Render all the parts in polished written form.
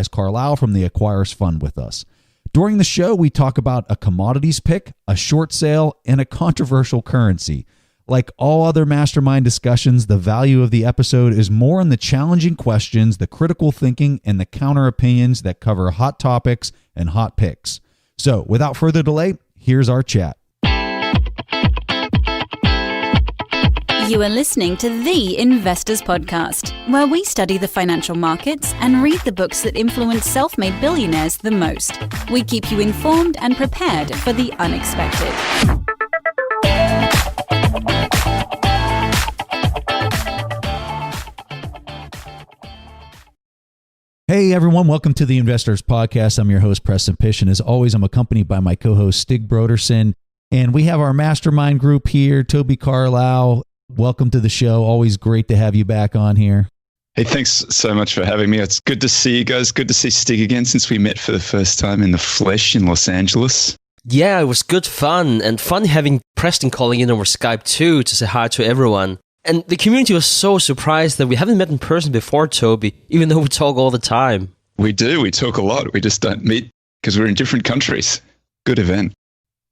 has Carlisle from the Acquirers Fund with us. During the show, we talk about a commodities pick, a short sale, and a controversial currency. Like all other Mastermind discussions, the value of the episode is more in the challenging questions, the critical thinking, and the counter opinions that cover hot topics and hot picks. So without further delay, here's our chat. You are listening to The Investors Podcast, where we study the financial markets and read the books that influence self-made billionaires the most. We keep you informed and prepared for the unexpected. Hey everyone, welcome to The Investors Podcast. I'm your host, Preston Pish, and as always, I'm accompanied by my co-host, Stig Broderson. And we have our Mastermind group here, Toby Carlisle. Welcome to the show. Always great to have you back on here. Hey, thanks so much for having me. It's good to see you guys. Good to see Stig again since we met for the first time in the flesh in Los Angeles. Yeah, it was good fun, and fun having Preston calling in over Skype too to say hi to everyone. And the community was so surprised that we haven't met in person before, Toby, even though we talk all the time. We do. We talk a lot. We just don't meet because we're in different countries. Good event.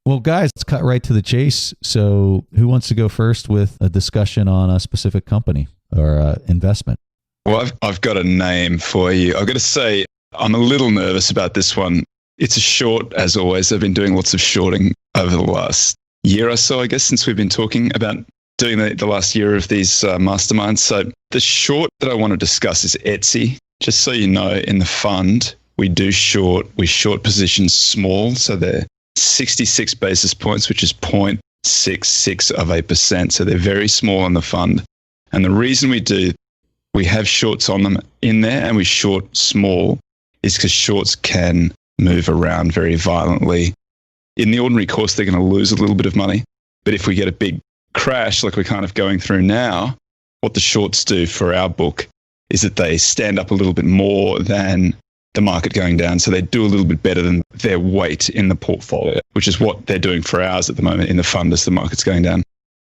Well, guys, let's cut right to the chase. So who wants to go first with a discussion on a specific company or investment? Well, I've got a name for you. I've got to say, I'm a little nervous about this one. It's a short, as always. I've been doing lots of shorting over the last year or so, I guess, since we've been talking about doing the last year of these masterminds. So the short that I want to discuss is Etsy. Just so you know, in the fund, we short positions small. So they're 66 basis points, which is 0.66%. So they're very small in the fund. And the reason we have shorts on them in there and we short small is because shorts can move around very violently. In the ordinary course, they're going to lose a little bit of money. But if we get a big crash like we're kind of going through now, what the shorts do for our book is that they stand up a little bit more than the market going down. So they do a little bit better than their weight in the portfolio, which is what they're doing for ours at the moment in the fund as the market's going down.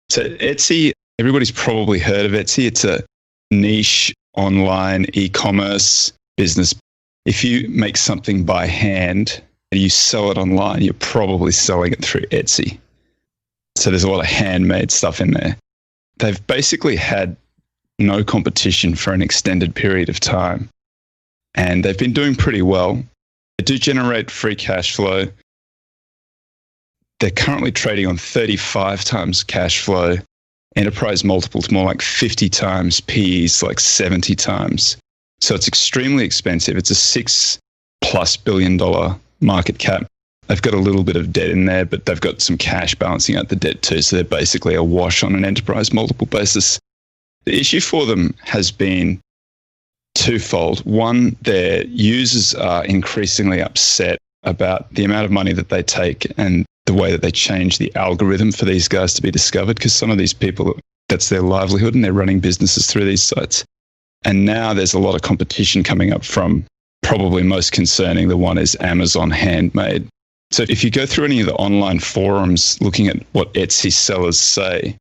So Etsy, everybody's probably heard of Etsy. It's a niche online e-commerce business. If you make something by hand and you sell it online, you're probably selling it through Etsy. So there's a lot of handmade stuff in there. They've basically had no competition for an extended period of time. And they've been doing pretty well. They do generate free cash flow. They're currently trading on 35 times cash flow. Enterprise multiples more like 50 times, PEs like 70 times. So it's extremely expensive. It's a $6+ billion market cap. They've got a little bit of debt in there, but they've got some cash balancing out the debt too. So they're basically a wash on an enterprise multiple basis. The issue for them has been twofold. One, their users are increasingly upset about the amount of money that they take and the way that they change the algorithm for these guys to be discovered, because some of these people, that's their livelihood and they're running businesses through these sites. And now there's a lot of competition coming up from, probably most concerning, the one is Amazon Handmade. So if you go through any of the online forums looking at what Etsy sellers say,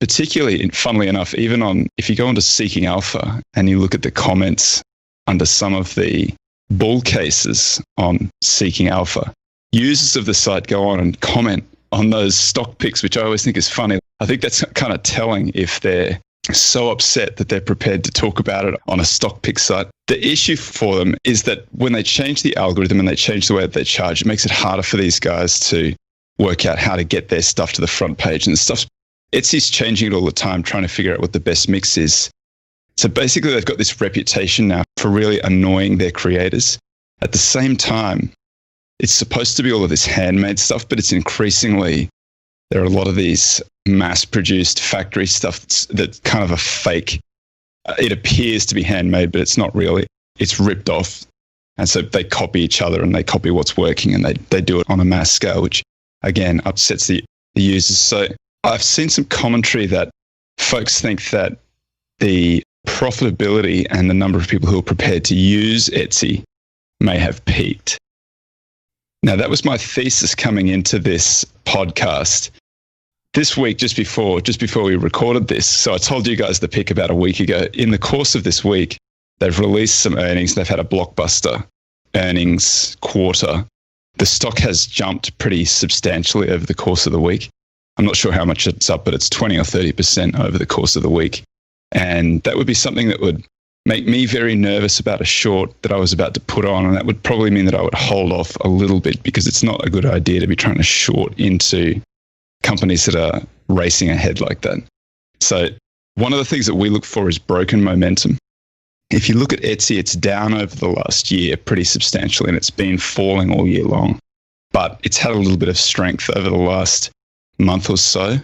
particularly, funnily enough, even if you go onto Seeking Alpha and you look at the comments under some of the bull cases on Seeking Alpha, users of the site go on and comment on those stock picks, which I always think is funny. I think that's kind of telling if they're so upset that they're prepared to talk about it on a stock pick site. The issue for them is that when they change the algorithm and they change the way that they charge, it makes it harder for these guys to work out how to get their stuff to the front page. And Etsy's changing it all the time, trying to figure out what the best mix is. So basically, they've got this reputation now for really annoying their creators. At the same time, it's supposed to be all of this handmade stuff, but it's increasingly, there are a lot of these mass-produced factory stuff that's kind of a fake. It appears to be handmade, but it's not really. It's ripped off. And so they copy each other and they copy what's working and they do it on a mass scale, which again upsets the users. So I've seen some commentary that folks think that the profitability and the number of people who are prepared to use Etsy may have peaked. Now, that was my thesis coming into this podcast. This week, just before we recorded this, so I told you guys the pick about a week ago. In the course of this week, They've released some earnings. They've had a blockbuster earnings quarter. The stock has jumped pretty substantially over the course of the week. I'm not sure how much it's up, but it's 20 or 30% over the course of the week. And that would be something that would make me very nervous about a short that I was about to put on. And that would probably mean that I would hold off a little bit, because it's not a good idea to be trying to short into companies that are racing ahead like that. So one of the things that we look for is broken momentum. If you look at Etsy, it's down over the last year pretty substantially, and it's been falling all year long. But it's had a little bit of strength over the last month or so.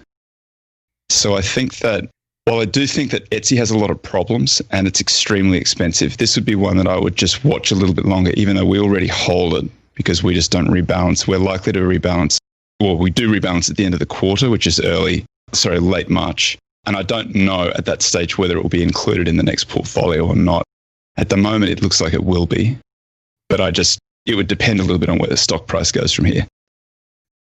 So I think that, while I do think that Etsy has a lot of problems and it's extremely expensive, this would be one that I would just watch a little bit longer, even though we already hold it, because we just don't rebalance. We're likely to rebalance, well, we do rebalance at the end of the quarter, which is late March. And I don't know at that stage whether it will be included in the next portfolio or not. At the moment, it looks like it will be. But it would depend a little bit on where the stock price goes from here.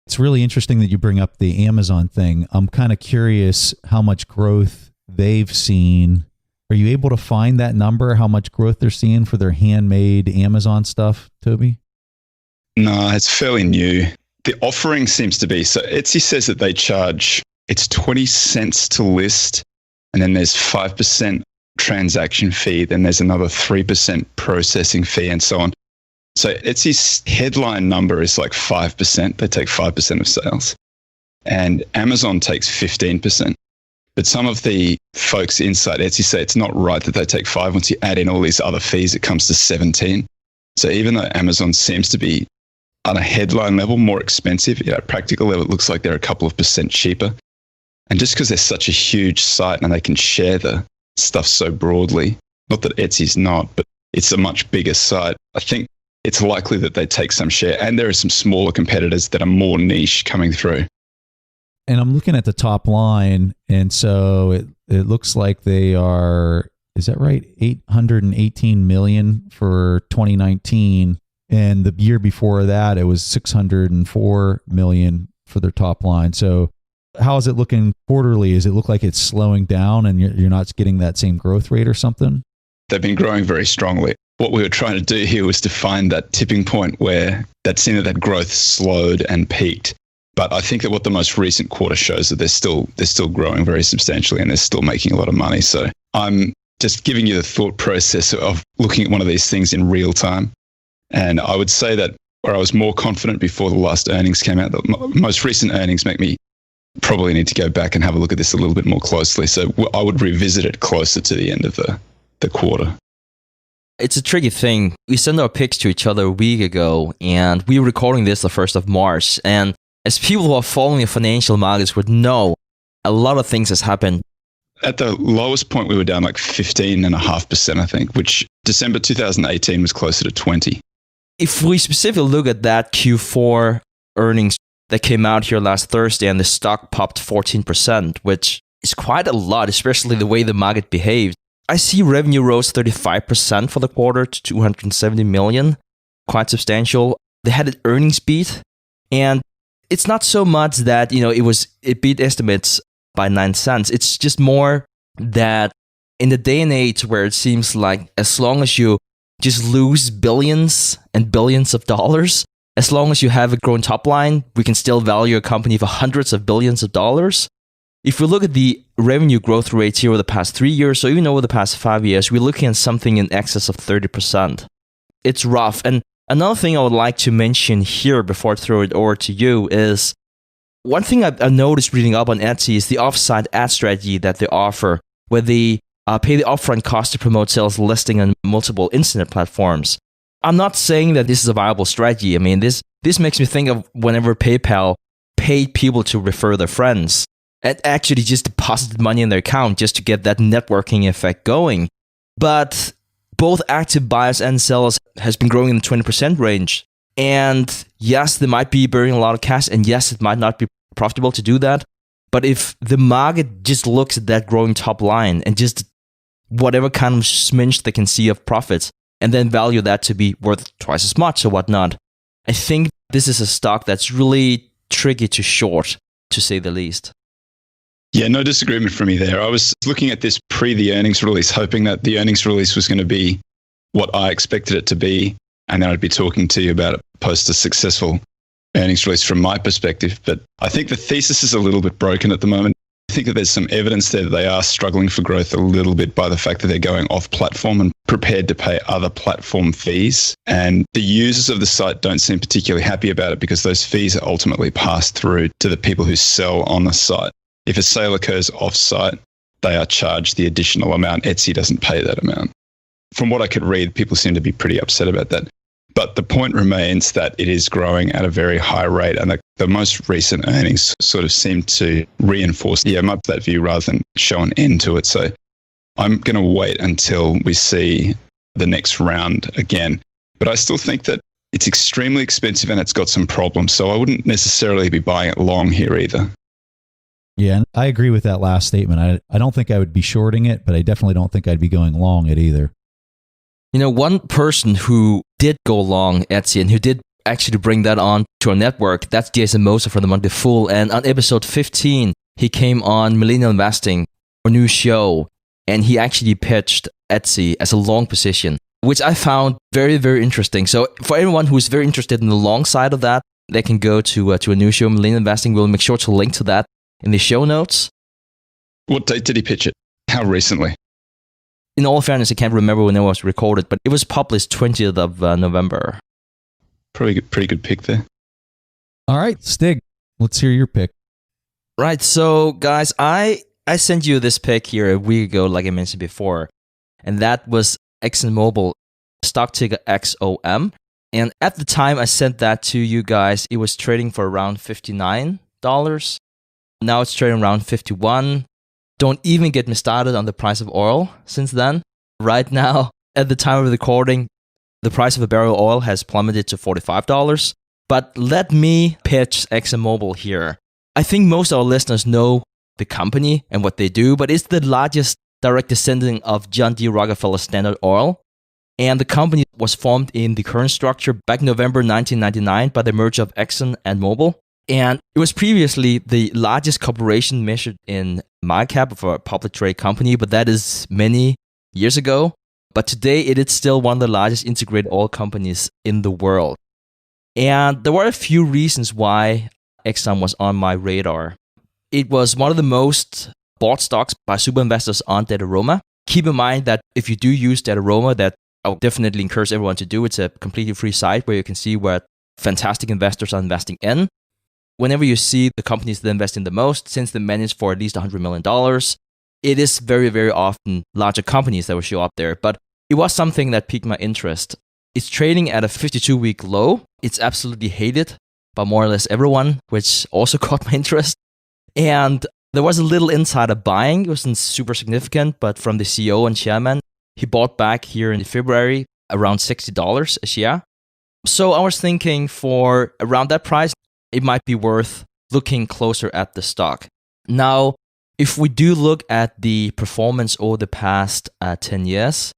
It's really interesting that you bring up the Amazon thing. I'm kind of curious how much growth they've seen. Are you able to find that number, how much growth they're seeing for their handmade Amazon stuff, Toby? No, it's fairly new. The offering seems to be, so Etsy says that they charge, it's 20 cents to list, and then there's 5% transaction fee, then there's another 3% processing fee, and so on. So Etsy's headline number is like 5%. They take 5% of sales. And Amazon takes 15%. But some of the folks inside Etsy say it's not right that they take 5. Once you add in all these other fees, it comes to 17. So even though Amazon seems to be on a headline level more expensive, at practical level, it looks like they're a couple of percent cheaper. And just because they're such a huge site and they can share the stuff so broadly, not that Etsy's not, but it's a much bigger site, I think it's likely that they take some share. And there are some smaller competitors that are more niche coming through. And I'm looking at the top line, and so it looks like they are, is that right? 818 million for 2019. And the year before that, it was 604 million for their top line. So how is it looking quarterly? Does it look like it's slowing down and you're not getting that same growth rate or something? They've been growing very strongly. What we were trying to do here was to find that tipping point where that growth slowed and peaked. But I think that what the most recent quarter shows that they're still growing very substantially and they're still making a lot of money. So I'm just giving you the thought process of looking at one of these things in real time. And I would say that where I was more confident before the last earnings came out, the most recent earnings make me probably need to go back and have a look at this a little bit more closely. So I would revisit it closer to the end of the quarter. It's a tricky thing. We sent our picks to each other a week ago, and we were recording this the 1st of March. And as people who are following the financial markets would know, a lot of things has happened. At the lowest point, we were down like 15.5%, I think, which December 2018 was closer to 20. If we specifically look at that Q4 earnings that came out here last Thursday, and the stock popped 14%, which is quite a lot, especially the way the market behaved. I see revenue rose 35% for the quarter to 270 million, quite substantial. They had an earnings beat, and it's not so much that, it beat estimates by 9 cents. It's just more that in the day and age where it seems like as long as you just lose billions and billions of dollars, as long as you have a growing top line, we can still value a company for hundreds of billions of dollars. If we look at the revenue growth rates here over the past 3 years, or even over the past 5 years, we're looking at something in excess of 30%. It's rough. And another thing I would like to mention here before I throw it over to you is one thing I've noticed reading up on Etsy is the off-site ad strategy that they offer, where they pay the upfront cost to promote sales listing on multiple internet platforms. I'm not saying that this is a viable strategy. I mean, this makes me think of whenever PayPal paid people to refer their friends and actually just deposited money in their account just to get that networking effect going. But both active buyers and sellers has been growing in the 20% range. And yes, they might be burning a lot of cash, and yes, it might not be profitable to do that. But if the market just looks at that growing top line and just whatever kind of smidge they can see of profits, and then value that to be worth twice as much or whatnot, I think this is a stock that's really tricky to short, to say the least. Yeah, no disagreement from me there. I was looking at this pre the earnings release, hoping that the earnings release was going to be what I expected it to be. And then I'd be talking to you about it post a successful earnings release from my perspective. But I think the thesis is a little bit broken at the moment. I think that there's some evidence there that they are struggling for growth a little bit by the fact that they're going off platform and prepared to pay other platform fees. And the users of the site don't seem particularly happy about it because those fees are ultimately passed through to the people who sell on the site. If a sale occurs off-site, they are charged the additional amount. Etsy doesn't pay that amount. From what I could read, people seem to be pretty upset about that. But the point remains that it is growing at a very high rate, and the most recent earnings sort of seem to reinforce that view rather than show an end to it. So I'm going to wait until we see the next round again. But I still think that it's extremely expensive and it's got some problems. So I wouldn't necessarily be buying it long here either. Yeah, and I agree with that last statement. I don't think I would be shorting it, but I definitely don't think I'd be going long it either. You know, one person who did go long Etsy and who did actually bring that on to our network, that's Jason Moser from the Monday Fool. And on episode 15, he came on Millennial Investing, our new show, and he actually pitched Etsy as a long position, which I found very, very interesting. So for anyone who's very interested in the long side of that, they can go to a new show, Millennial Investing. We'll make sure to link to that in the show notes. What date did he pitch it? How recently? In all fairness, I can't remember when it was recorded, but it was published 20th of November. Pretty good pick there. All right, Stig, let's hear your pick. Right, so guys, I sent you this pick here a week ago, like I mentioned before, and that was ExxonMobil, stock ticker XOM. And at the time I sent that to you guys, it was trading for around $59. Now it's trading around $51. Don't even get me started on the price of oil since then. Right now, at the time of recording, the price of a barrel of oil has plummeted to $45. But let me pitch ExxonMobil here. I think most of our listeners know the company and what they do, but it's the largest direct descendant of John D. Rockefeller Standard Oil. And the company was formed in the current structure back in November 1999 by the merger of Exxon and Mobil. And it was previously the largest corporation measured in market cap of a public trade company, but that is many years ago. But today it is still one of the largest integrated oil companies in the world. And there were a few reasons why Exxon was on my radar. It was one of the most bought stocks by super investors on Dataroma. Keep in mind that if you do use Dataroma, that I would definitely encourage everyone to do. It's a completely free site where you can see what fantastic investors are investing in. Whenever you see the companies that invest in the most, since they manage for at least $100 million, it is very, very often larger companies that will show up there. But it was something that piqued my interest. It's trading at a 52-week low. It's absolutely hated by more or less everyone, which also caught my interest. And there was a little insider buying. It wasn't super significant, but from the CEO and chairman, he bought back here in February around $60 a share. So I was thinking for around that price, it might be worth looking closer at the stock. Now, if we do look at the performance over the past 10 years,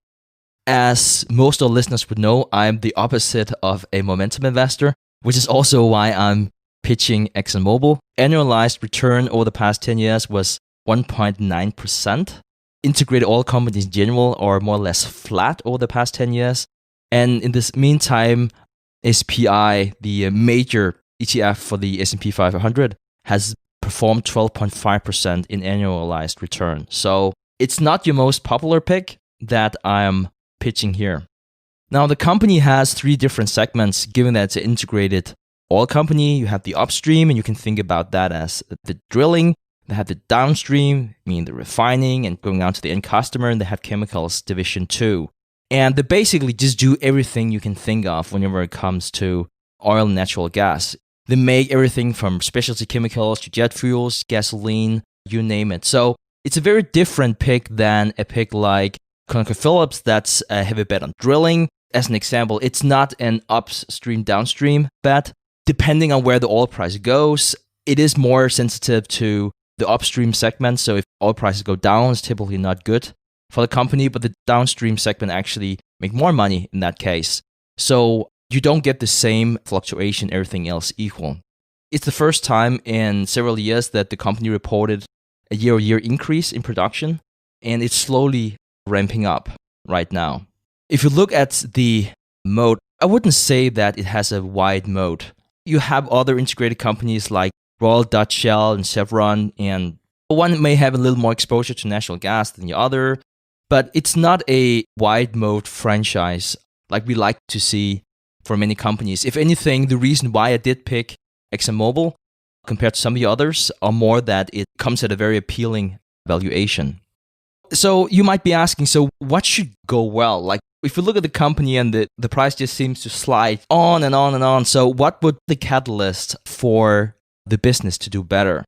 as most of our listeners would know, I'm the opposite of a momentum investor, which is also why I'm pitching ExxonMobil. Annualized return over the past 10 years was 1.9%. Integrated oil companies in general are more or less flat over the past 10 years. And in this meantime, SPI, the major ETF for the S&P 500, has performed 12.5% in annualized return. So it's not your most popular pick that I'm pitching here. Now, the company has three different segments, given that it's an integrated oil company. You have the upstream, and you can think about that as the drilling. They have the downstream, meaning the refining and going out to the end customer, and they have chemicals division too. And they basically just do everything you can think of whenever it comes to oil and natural gas. They make everything from specialty chemicals to jet fuels, gasoline, you name it. So it's a very different pick than a pick like ConocoPhillips that's a heavy bet on drilling. As an example, it's not an upstream, downstream bet. Depending on where the oil price goes, it is more sensitive to the upstream segment. So if oil prices go down, it's typically not good for the company, but the downstream segment actually make more money in that case. So you don't get the same fluctuation, everything else equal. It's the first time in several years that the company reported a year-over-year increase in production, and it's slowly ramping up right now. If you look at the moat, I wouldn't say that it has a wide moat. You have other integrated companies like Royal Dutch Shell and Chevron, and one may have a little more exposure to natural gas than the other, but it's not a wide moat franchise like we like to see for many companies. If anything, the reason why I did pick ExxonMobil compared to some of the others are more that it comes at a very appealing valuation. So you might be asking, so what should go well? Like if you look at the company and the price just seems to slide on and on and on. So what would the catalyst for the business to do better?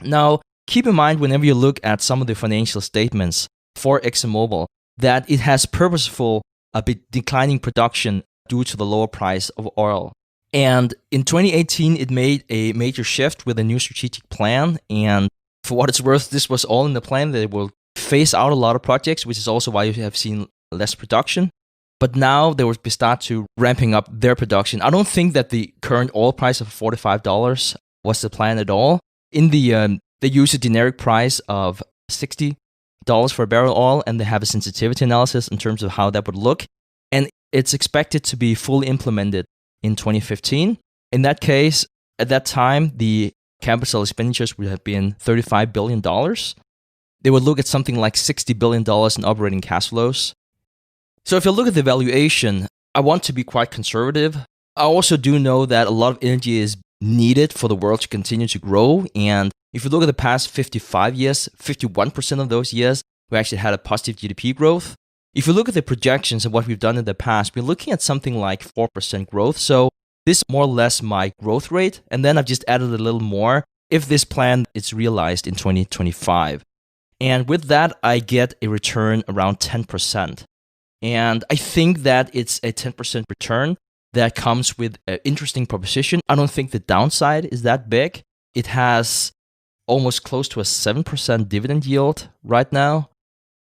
Now, keep in mind whenever you look at some of the financial statements for ExxonMobil that it has purposeful a bit declining production due to the lower price of oil. And in 2018, it made a major shift with a new strategic plan. And for what it's worth, this was all in the plan that it will phase out a lot of projects, which is also why you have seen less production. But now they will start to ramping up their production. I don't think that the current oil price of $45 was the plan at all. In the they use a generic price of $60 for a barrel of oil, and they have a sensitivity analysis in terms of how that would look. And it's expected to be fully implemented in 2015. In that case, at that time, the capital expenditures would have been $35 billion. They would look at something like $60 billion in operating cash flows. So if you look at the valuation, I want to be quite conservative. I also do know that a lot of energy is needed for the world to continue to grow. And if you look at the past 55 years, 51% of those years, we actually had a positive GDP growth. If you look at the projections of what we've done in the past, we're looking at something like 4% growth. So this is more or less my growth rate. And then I've just added a little more if this plan is realized in 2025. And with that, I get a return around 10%. And I think that it's a 10% return that comes with an interesting proposition. I don't think the downside is that big. It has almost close to a 7% dividend yield right now.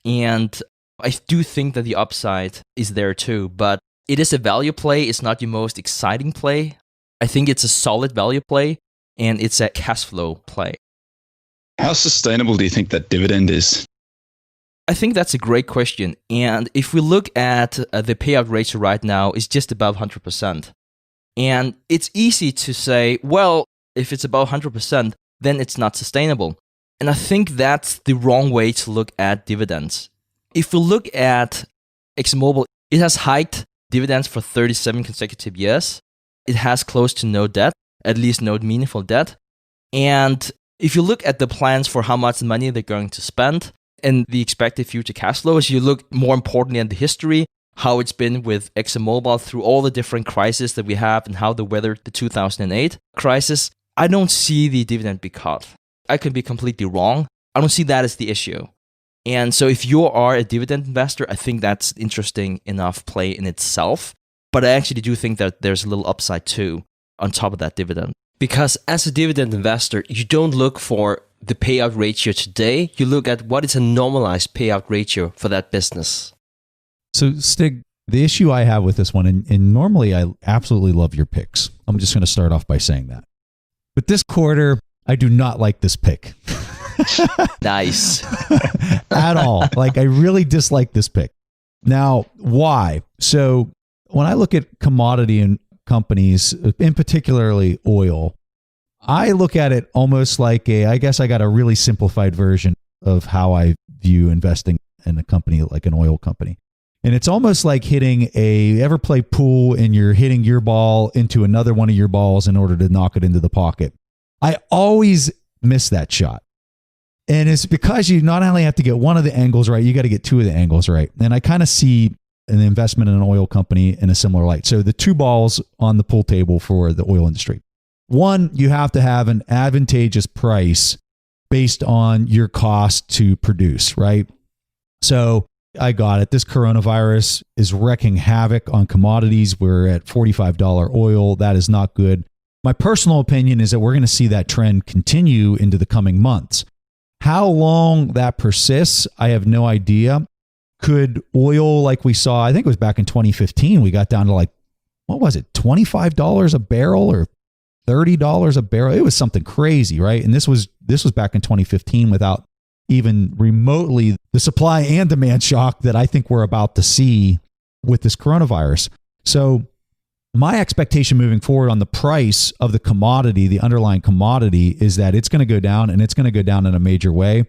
And I do think that the upside is there too, but it is a value play. It's not your most exciting play. I think it's a solid value play, and it's a cash flow play. How sustainable do you think that dividend is? I think that's a great question. And if we look at the payout ratio right now, it's just above 100%. And it's easy to say, well, if it's above 100%, then it's not sustainable. And I think that's the wrong way to look at dividends. If we look at ExxonMobil, it has hiked dividends for 37 consecutive years. It has close to no debt, at least no meaningful debt. And if you look at the plans for how much money they're going to spend and the expected future cash flows, you look more importantly at the history, how it's been with ExxonMobil through all the different crises that we have and how they weathered the 2008 crisis. I don't see the dividend be cut. I could be completely wrong. I don't see that as the issue. And so if you are a dividend investor, I think that's interesting enough play in itself. But I actually do think that there's a little upside too on top of that dividend. Because as a dividend investor, you don't look for the payout ratio today. You look at what is a normalized payout ratio for that business. So Stig, the issue I have with this one, and normally I absolutely love your picks. I'm just going to start off by saying that. But this quarter, I do not like this pick. Nice. At all. Like, I really dislike this pick. Now, why? So when I look at commodity and companies, in particularly oil, I look at it almost like I guess I got a really simplified version of how I view investing in a company like an oil company. And it's almost like ever play pool and you're hitting your ball into another one of your balls in order to knock it into the pocket. I always miss that shot. And it's because you not only have to get one of the angles right, you got to get two of the angles right. And I kind of see an investment in an oil company in a similar light. So the two balls on the pool table for the oil industry. One, you have to have an advantageous price based on your cost to produce, right? So I got it. This coronavirus is wreaking havoc on commodities. We're at $45 oil. That is not good. My personal opinion is that we're going to see that trend continue into the coming months. How long that persists, I have no idea. Could oil, like we saw, I think it was back in 2015, we got down to like, what was it, $25 a barrel or $30 a barrel. It was something crazy, right? And this was back in 2015 without even remotely the supply and demand shock that I think we're about to see with this coronavirus. So my expectation moving forward on the price of the commodity, the underlying commodity, is that it's going to go down, and it's going to go down in a major way.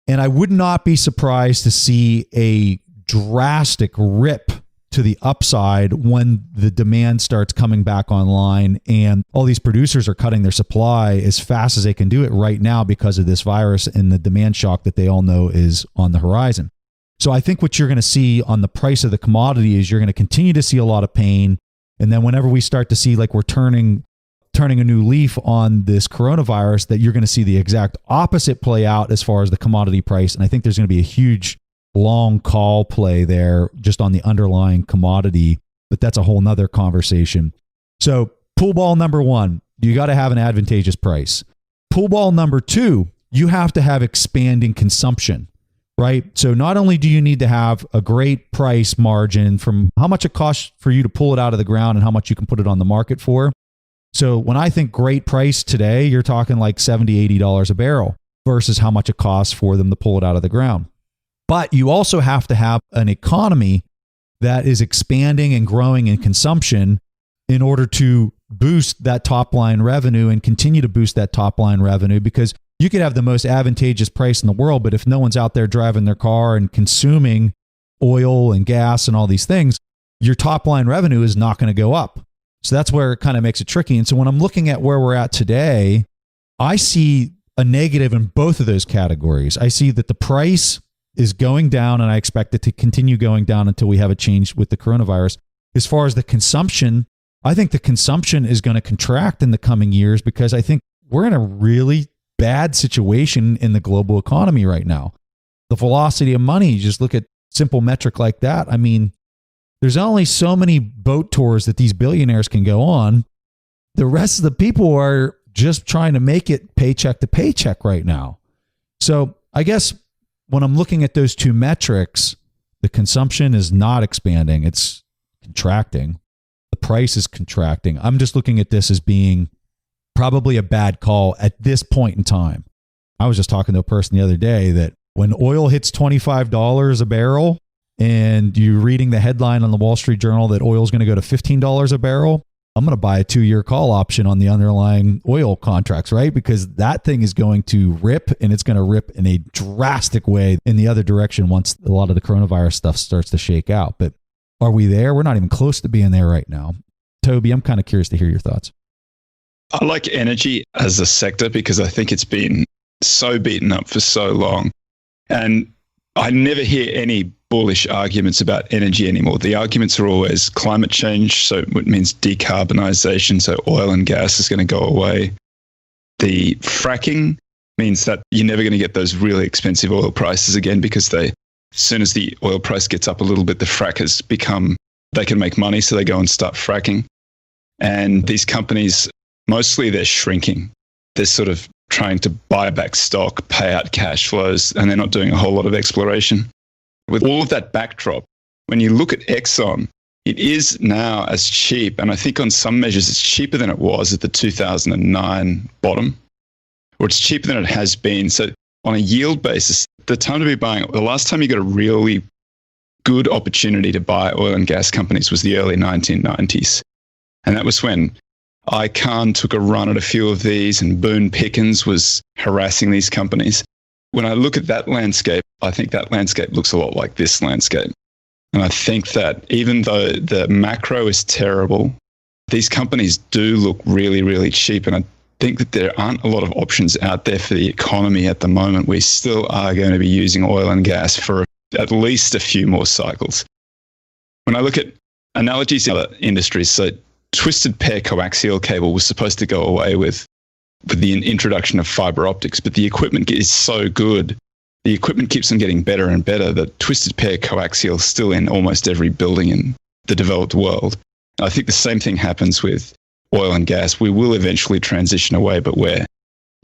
And I would not be surprised to see a drastic rip to the upside when the demand starts coming back online and all these producers are cutting their supply as fast as they can do it right now because of this virus and the demand shock that they all know is on the horizon. So I think what you're going to see on the price of the commodity is you're going to continue to see a lot of pain. And then whenever we start to see like we're turning a new leaf on this coronavirus, that you're going to see the exact opposite play out as far as the commodity price. And I think there's going to be a huge long call play there just on the underlying commodity, but that's a whole nother conversation. So pool ball number one, you got to have an advantageous price. Pool ball number two, you have to have expanding consumption, right? So not only do you need to have a great price margin from how much it costs for you to pull it out of the ground and how much you can put it on the market for. So when I think great price today, you're talking like $70, $80 a barrel versus how much it costs for them to pull it out of the ground. But you also have to have an economy that is expanding and growing in consumption in order to boost that top line revenue and continue to boost that top line revenue, because you could have the most advantageous price in the world, but if no one's out there driving their car and consuming oil and gas and all these things, your top line revenue is not going to go up. So that's where it kind of makes it tricky. And so when I'm looking at where we're at today, I see a negative in both of those categories. I see that the price is going down, and I expect it to continue going down until we have a change with the coronavirus. As far as the consumption, I think the consumption is going to contract in the coming years because I think we're in a really bad situation in the global economy right now. The velocity of money, you just look at simple metric like that. I mean, there's only so many boat tours that these billionaires can go on. The rest of the people are just trying to make it paycheck to paycheck right now. So I guess when I'm looking at those two metrics, the consumption is not expanding, it's contracting. The price is contracting. I'm just looking at this as being probably a bad call at this point in time. I was just talking to a person the other day that when oil hits $25 a barrel and you're reading the headline on the Wall Street Journal that oil is going to go to $15 a barrel, I'm going to buy a 2-year call option on the underlying oil contracts, right? Because that thing is going to rip, and it's going to rip in a drastic way in the other direction once a lot of the coronavirus stuff starts to shake out. But are we there? We're not even close to being there right now. Toby, I'm kind of curious to hear your thoughts. I like energy as a sector because I think it's been so beaten up for so long. And I never hear any bullish arguments about energy anymore. The arguments are always climate change, so it means decarbonization, so oil and gas is going to go away. The fracking means that you're never going to get those really expensive oil prices again because as soon as the oil price gets up a little bit, the frackers they can make money, so they go and start fracking. And these companies, mostly they're shrinking. They're sort of trying to buy back stock, pay out cash flows, and they're not doing a whole lot of exploration. With all of that backdrop, when you look at Exxon, it is now as cheap, and I think on some measures it's cheaper than it was at the 2009 bottom, or it's cheaper than it has been. So on a yield basis, the last time you got a really good opportunity to buy oil and gas companies was the early 1990s. And that was when Icahn took a run at a few of these and Boone Pickens was harassing these companies. When I look at that landscape, I think that landscape looks a lot like this landscape. And I think that even though the macro is terrible, these companies do look really, really cheap. And I think that there aren't a lot of options out there for the economy at the moment. We still are going to be using oil and gas for at least a few more cycles. When I look at analogies in other industries, so twisted pair coaxial cable was supposed to go away with the introduction of fiber optics, but the equipment is so good. The equipment keeps on getting better and better that twisted pair coaxial is still in almost every building in the developed world. And I think the same thing happens with oil and gas. We will eventually transition away, but we're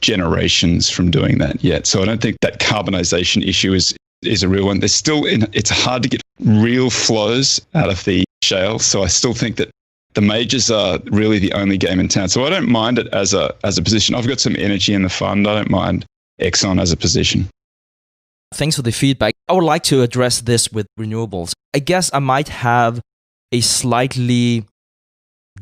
generations from doing that yet. So I don't think that carbonization issue is a real one. It's hard to get real flows out of the shale. So I still think that the majors are really the only game in town. So I don't mind it as a position. I've got some energy in the fund. I don't mind Exxon as a position. Thanks for the feedback. I would like to address this with renewables. I guess I might have a slightly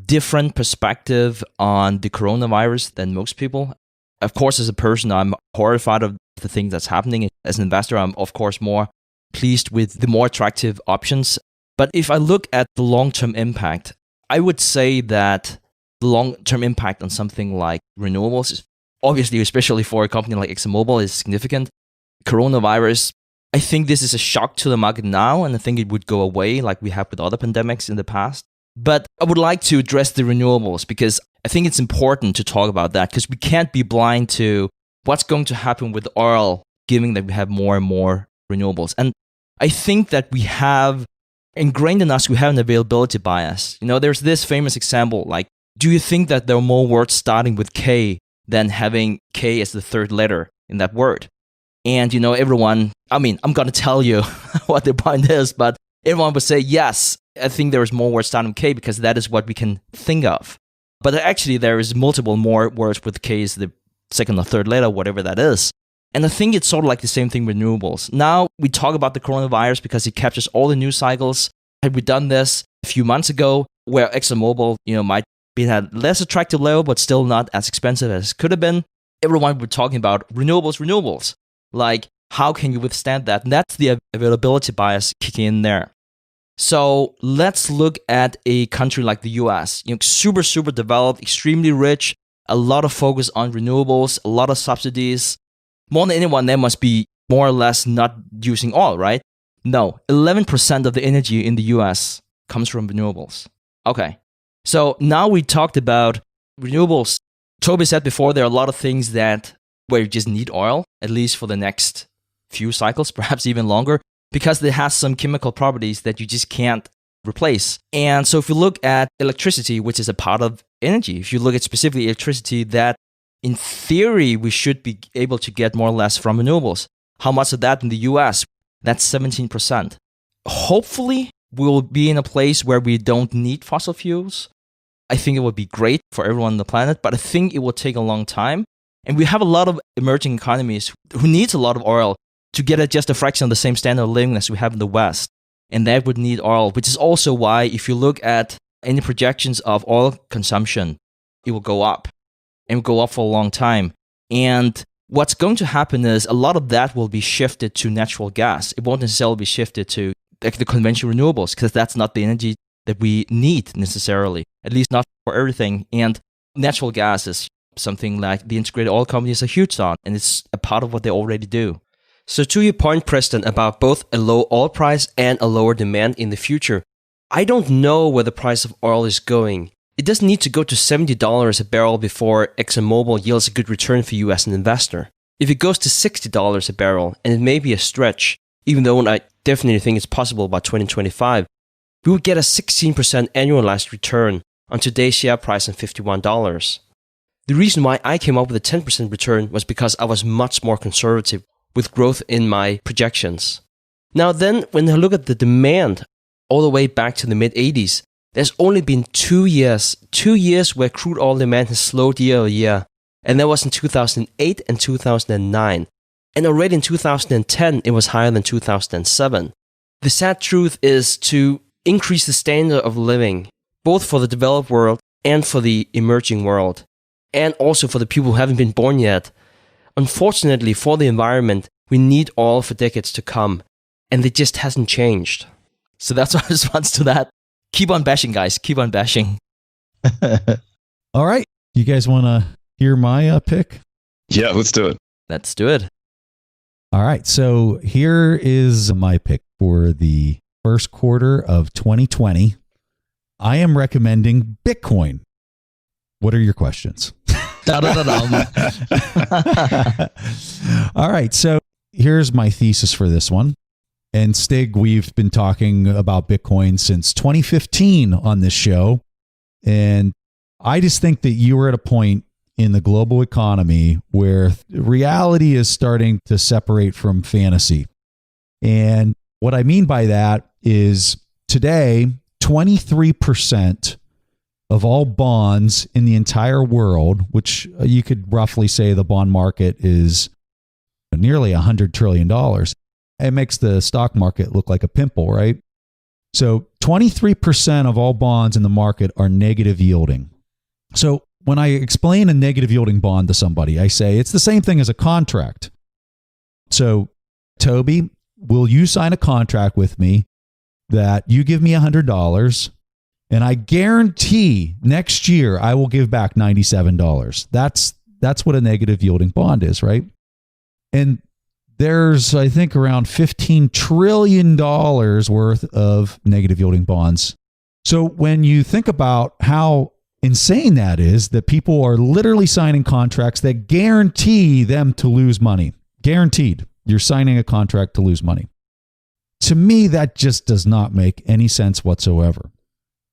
different perspective on the coronavirus than most people. Of course, as a person, I'm horrified of the thing that's happening. As an investor, I'm of course more pleased with the more attractive options. But if I look at the long-term impact, I would say that the long-term impact on something like renewables is obviously, especially for a company like ExxonMobil, is significant. Coronavirus, I think this is a shock to the market now, and I think it would go away like we have with other pandemics in the past. But I would like to address the renewables because I think it's important to talk about that because we can't be blind to what's going to happen with oil, given that we have more and more renewables. And I think that we have ingrained in us, we have an availability bias. You know, there's this famous example, like, do you think that there are more words starting with K than having K as the third letter in that word? And, you know, everyone, I mean, I'm going to tell you what the point is, but everyone would say, yes, I think there is more words starting with K because that is what we can think of. But actually, there is multiple more words with K as the second or third letter, whatever that is. And I think it's sort of like the same thing with renewables. Now, we talk about the coronavirus because it captures all the news cycles. Had we done this a few months ago, where ExxonMobil, you know, might be at a less attractive level, but still not as expensive as it could have been, everyone would be talking about renewables. Like, how can you withstand that? And that's the availability bias kicking in there. So let's look at a country like the US, you know, super developed, extremely rich, a lot of focus on renewables, a lot of subsidies. More than anyone, they must be more or less not using oil, right? No, 11% of the energy in the US comes from renewables. Okay, so now we talked about renewables. Toby said before, there are a lot of things where you just need oil, at least for the next few cycles, perhaps even longer, because it has some chemical properties that you just can't replace. And so if you look at electricity, which is a part of energy, if you look at specifically electricity, that in theory, we should be able to get more or less from renewables. How much of that in the US? That's 17%. Hopefully, we'll be in a place where we don't need fossil fuels. I think it would be great for everyone on the planet, but I think it will take a long time. And we have a lot of emerging economies who needs a lot of oil to get at just a fraction of the same standard of living as we have in the West. And that would need oil, which is also why if you look at any projections of oil consumption, it will go up and go up for a long time. And what's going to happen is a lot of that will be shifted to natural gas. It won't necessarily be shifted to like the conventional renewables because that's not the energy that we need necessarily, at least not for everything. And natural gas is something like the integrated oil companies are huge on, and it's a part of what they already do. So to your point, Preston, about both a low oil price and a lower demand in the future, I don't know where the price of oil is going. It doesn't need to go to $70 a barrel before ExxonMobil yields a good return for you as an investor. If it goes to $60 a barrel, and it may be a stretch, even though I definitely think it's possible by 2025, we would get a 16% annualized return on today's share price of $51. The reason why I came up with a 10% return was because I was much more conservative with growth in my projections. Now then, when I look at the demand all the way back to the mid-80s, there's only been 2 years where crude oil demand has slowed year over year. And that was in 2008 and 2009. And already in 2010, it was higher than 2007. The sad truth is to increase the standard of living, both for the developed world and for the emerging world, and also for the people who haven't been born yet. Unfortunately, for the environment, we need oil for decades to come, and it just hasn't changed. So that's our response to that. Keep on bashing, guys. Keep on bashing. All right. You guys want to hear my pick? Yeah, let's do it. Let's do it. All right. So here is my pick for the first quarter of 2020. I am recommending Bitcoin. What are your questions? All right. So here's my thesis for this one. And Stig, we've been talking about Bitcoin since 2015 on this show. And I just think that you are at a point in the global economy where reality is starting to separate from fantasy. And what I mean by that is today, 23% of all bonds in the entire world, which you could roughly say the bond market is nearly $100 trillion. It makes the stock market look like a pimple, right? So 23% of all bonds in the market are negative yielding. So when I explain a negative yielding bond to somebody, I say it's the same thing as a contract. So, Toby, will you sign a contract with me that you give me $100 and I guarantee next year I will give back $97? That's what a negative yielding bond is, right? And there's, I think, around $15 trillion worth of negative yielding bonds. So when you think about how insane that is, that people are literally signing contracts that guarantee them to lose money. Guaranteed. You're signing a contract to lose money. To me, that just does not make any sense whatsoever.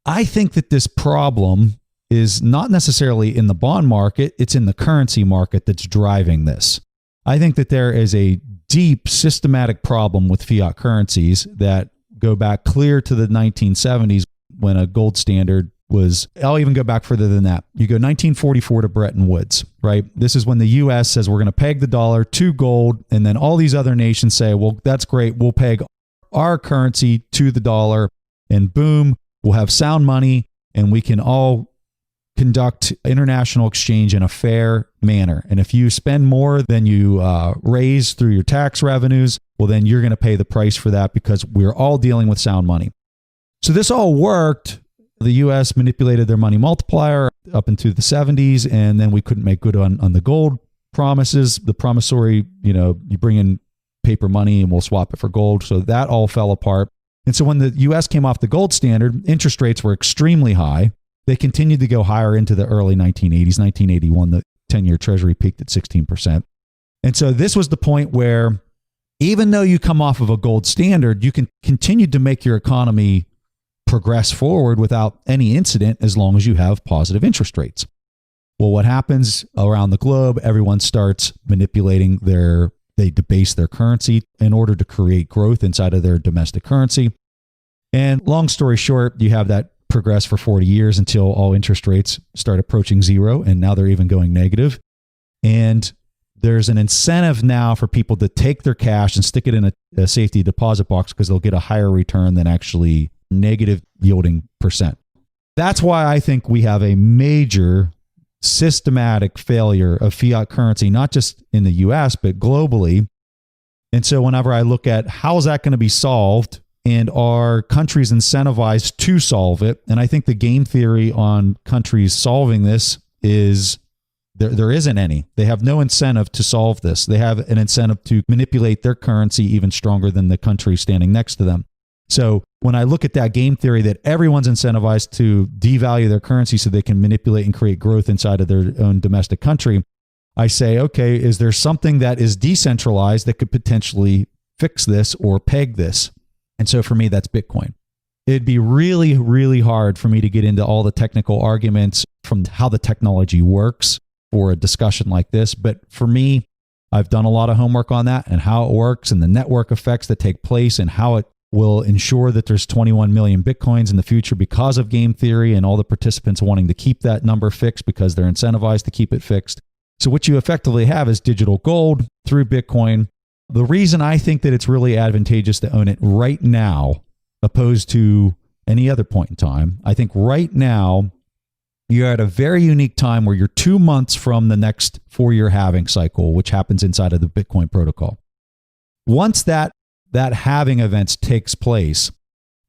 I think that this problem is not necessarily in the bond market, it's in the currency market that's driving this. I think that there is a deep systematic problem with fiat currencies that go back clear to the 1970s when a gold standard was, I'll even go back further than that. You go 1944 to Bretton Woods, right? This is when the U.S. says we're going to peg the dollar to gold, and then all these other nations say, well, that's great, we'll peg our currency to the dollar, and boom, we'll have sound money, and we can all conduct international exchange in a fair manner. And if you spend more than you raise through your tax revenues, well, then you're going to pay the price for that because we're all dealing with sound money. So this all worked. The U.S. manipulated their money multiplier up into the 70s, and then we couldn't make good on the gold promises. The promissory, you bring in paper money and we'll swap it for gold. So that all fell apart. And so when the U.S. came off the gold standard, interest rates were extremely high. They continued to go higher into the early 1980s. 1981, the 10-year Treasury peaked at 16%. And so this was the point where even though you come off of a gold standard, you can continue to make your economy progress forward without any incident as long as you have positive interest rates. Well, what happens around the globe, everyone starts manipulating they debase their currency in order to create growth inside of their domestic currency. And long story short, you have that progress for 40 years until all interest rates start approaching zero, and now they're even going negative. And there's an incentive now for people to take their cash and stick it in a safety deposit box because they'll get a higher return than actually negative yielding percent. That's why I think we have a major systematic failure of fiat currency, not just in the US, but globally. And so whenever I look at how is that going to be solved, and are countries incentivized to solve it? And I think the game theory on countries solving this is there isn't any. They have no incentive to solve this. They have an incentive to manipulate their currency even stronger than the country standing next to them. So when I look at that game theory that everyone's incentivized to devalue their currency so they can manipulate and create growth inside of their own domestic country, I say, okay, is there something that is decentralized that could potentially fix this or peg this? And so for me, that's Bitcoin. It'd be really, really hard for me to get into all the technical arguments from how the technology works for a discussion like this. But for me, I've done a lot of homework on that and how it works and the network effects that take place and how it will ensure that there's 21 million Bitcoins in the future because of game theory and all the participants wanting to keep that number fixed because they're incentivized to keep it fixed. So what you effectively have is digital gold through Bitcoin. The reason I think that it's really advantageous to own it right now, opposed to any other point in time, I think right now you're at a very unique time where you're 2 months from the next 4-year halving cycle, which happens inside of the Bitcoin protocol. Once that halving event takes place,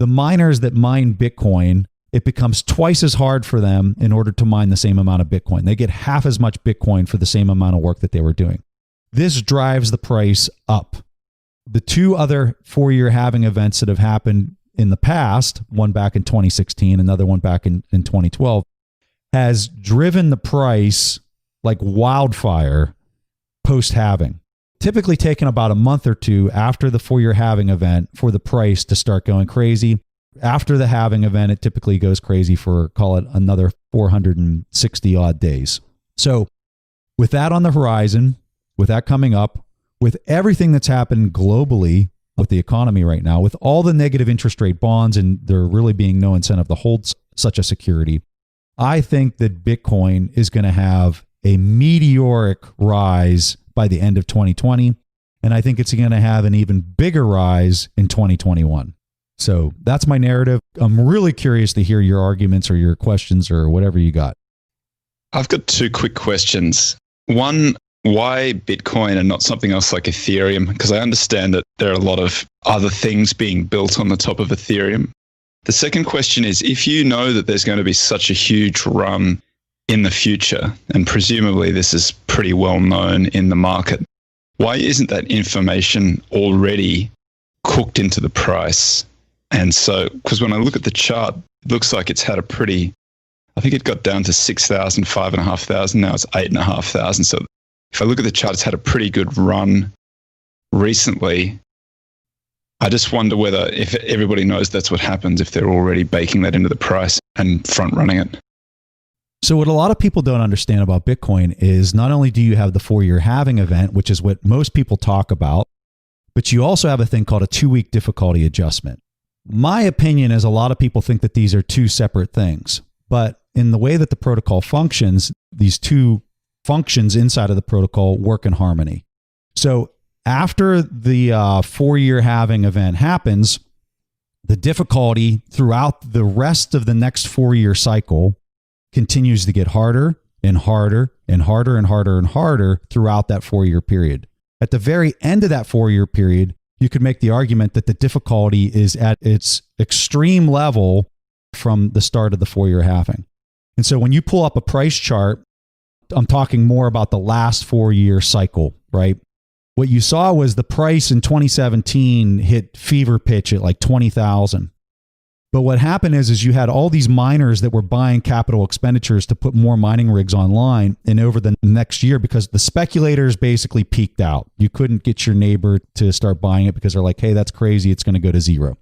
the miners that mine Bitcoin, it becomes twice as hard for them in order to mine the same amount of Bitcoin. They get half as much Bitcoin for the same amount of work that they were doing. This drives the price up. The 2 other 4-year halving events that have happened in the past, one back in 2016, another one back in 2012, has driven the price like wildfire post-halving. Typically taken about a month or two after the 4-year halving event for the price to start going crazy. After the halving event, it typically goes crazy for, call it, another 460 odd days. So with that on the horizon, with that coming up, with everything that's happened globally with the economy right now, with all the negative interest rate bonds and there really being no incentive to hold such a security, I think that Bitcoin is going to have a meteoric rise by the end of 2020. And I think it's going to have an even bigger rise in 2021. So that's my narrative. I'm really curious to hear your arguments or your questions or whatever you got. I've got two quick questions. One, why Bitcoin and not something else like Ethereum? Because I understand that there are a lot of other things being built on the top of Ethereum. The second question is, if you know that there's going to be such a huge run in the future, and presumably this is pretty well known in the market, why isn't that information already cooked into the price? And so, because when I look at the chart, it looks like it's had a pretty, I think it got down to 6,000, 5,500. Now it's 8,500. So if I look at the chart, it's had a pretty good run recently. I just wonder whether, if everybody knows that's what happens, if they're already baking that into the price and front running it. So what a lot of people don't understand about Bitcoin is not only do you have the 4-year halving event, which is what most people talk about, but you also have a thing called a 2-week difficulty adjustment. My opinion is a lot of people think that these are two separate things, but in the way that the protocol functions, these two functions inside of the protocol work in harmony. So after the 4-year halving event happens, the difficulty throughout the rest of the next 4-year cycle continues to get harder and harder and harder and harder and harder throughout that 4-year period. At the very end of that 4-year period, you could make the argument that the difficulty is at its extreme level from the start of the 4-year halving. And so when you pull up a price chart, I'm talking more about the last 4-year cycle, right? What you saw was the price in 2017 hit fever pitch at like 20,000. But what happened is you had all these miners that were buying capital expenditures to put more mining rigs online. And over the next year, because the speculators basically peaked out, you couldn't get your neighbor to start buying it because they're like, hey, that's crazy. It's going to go to zero.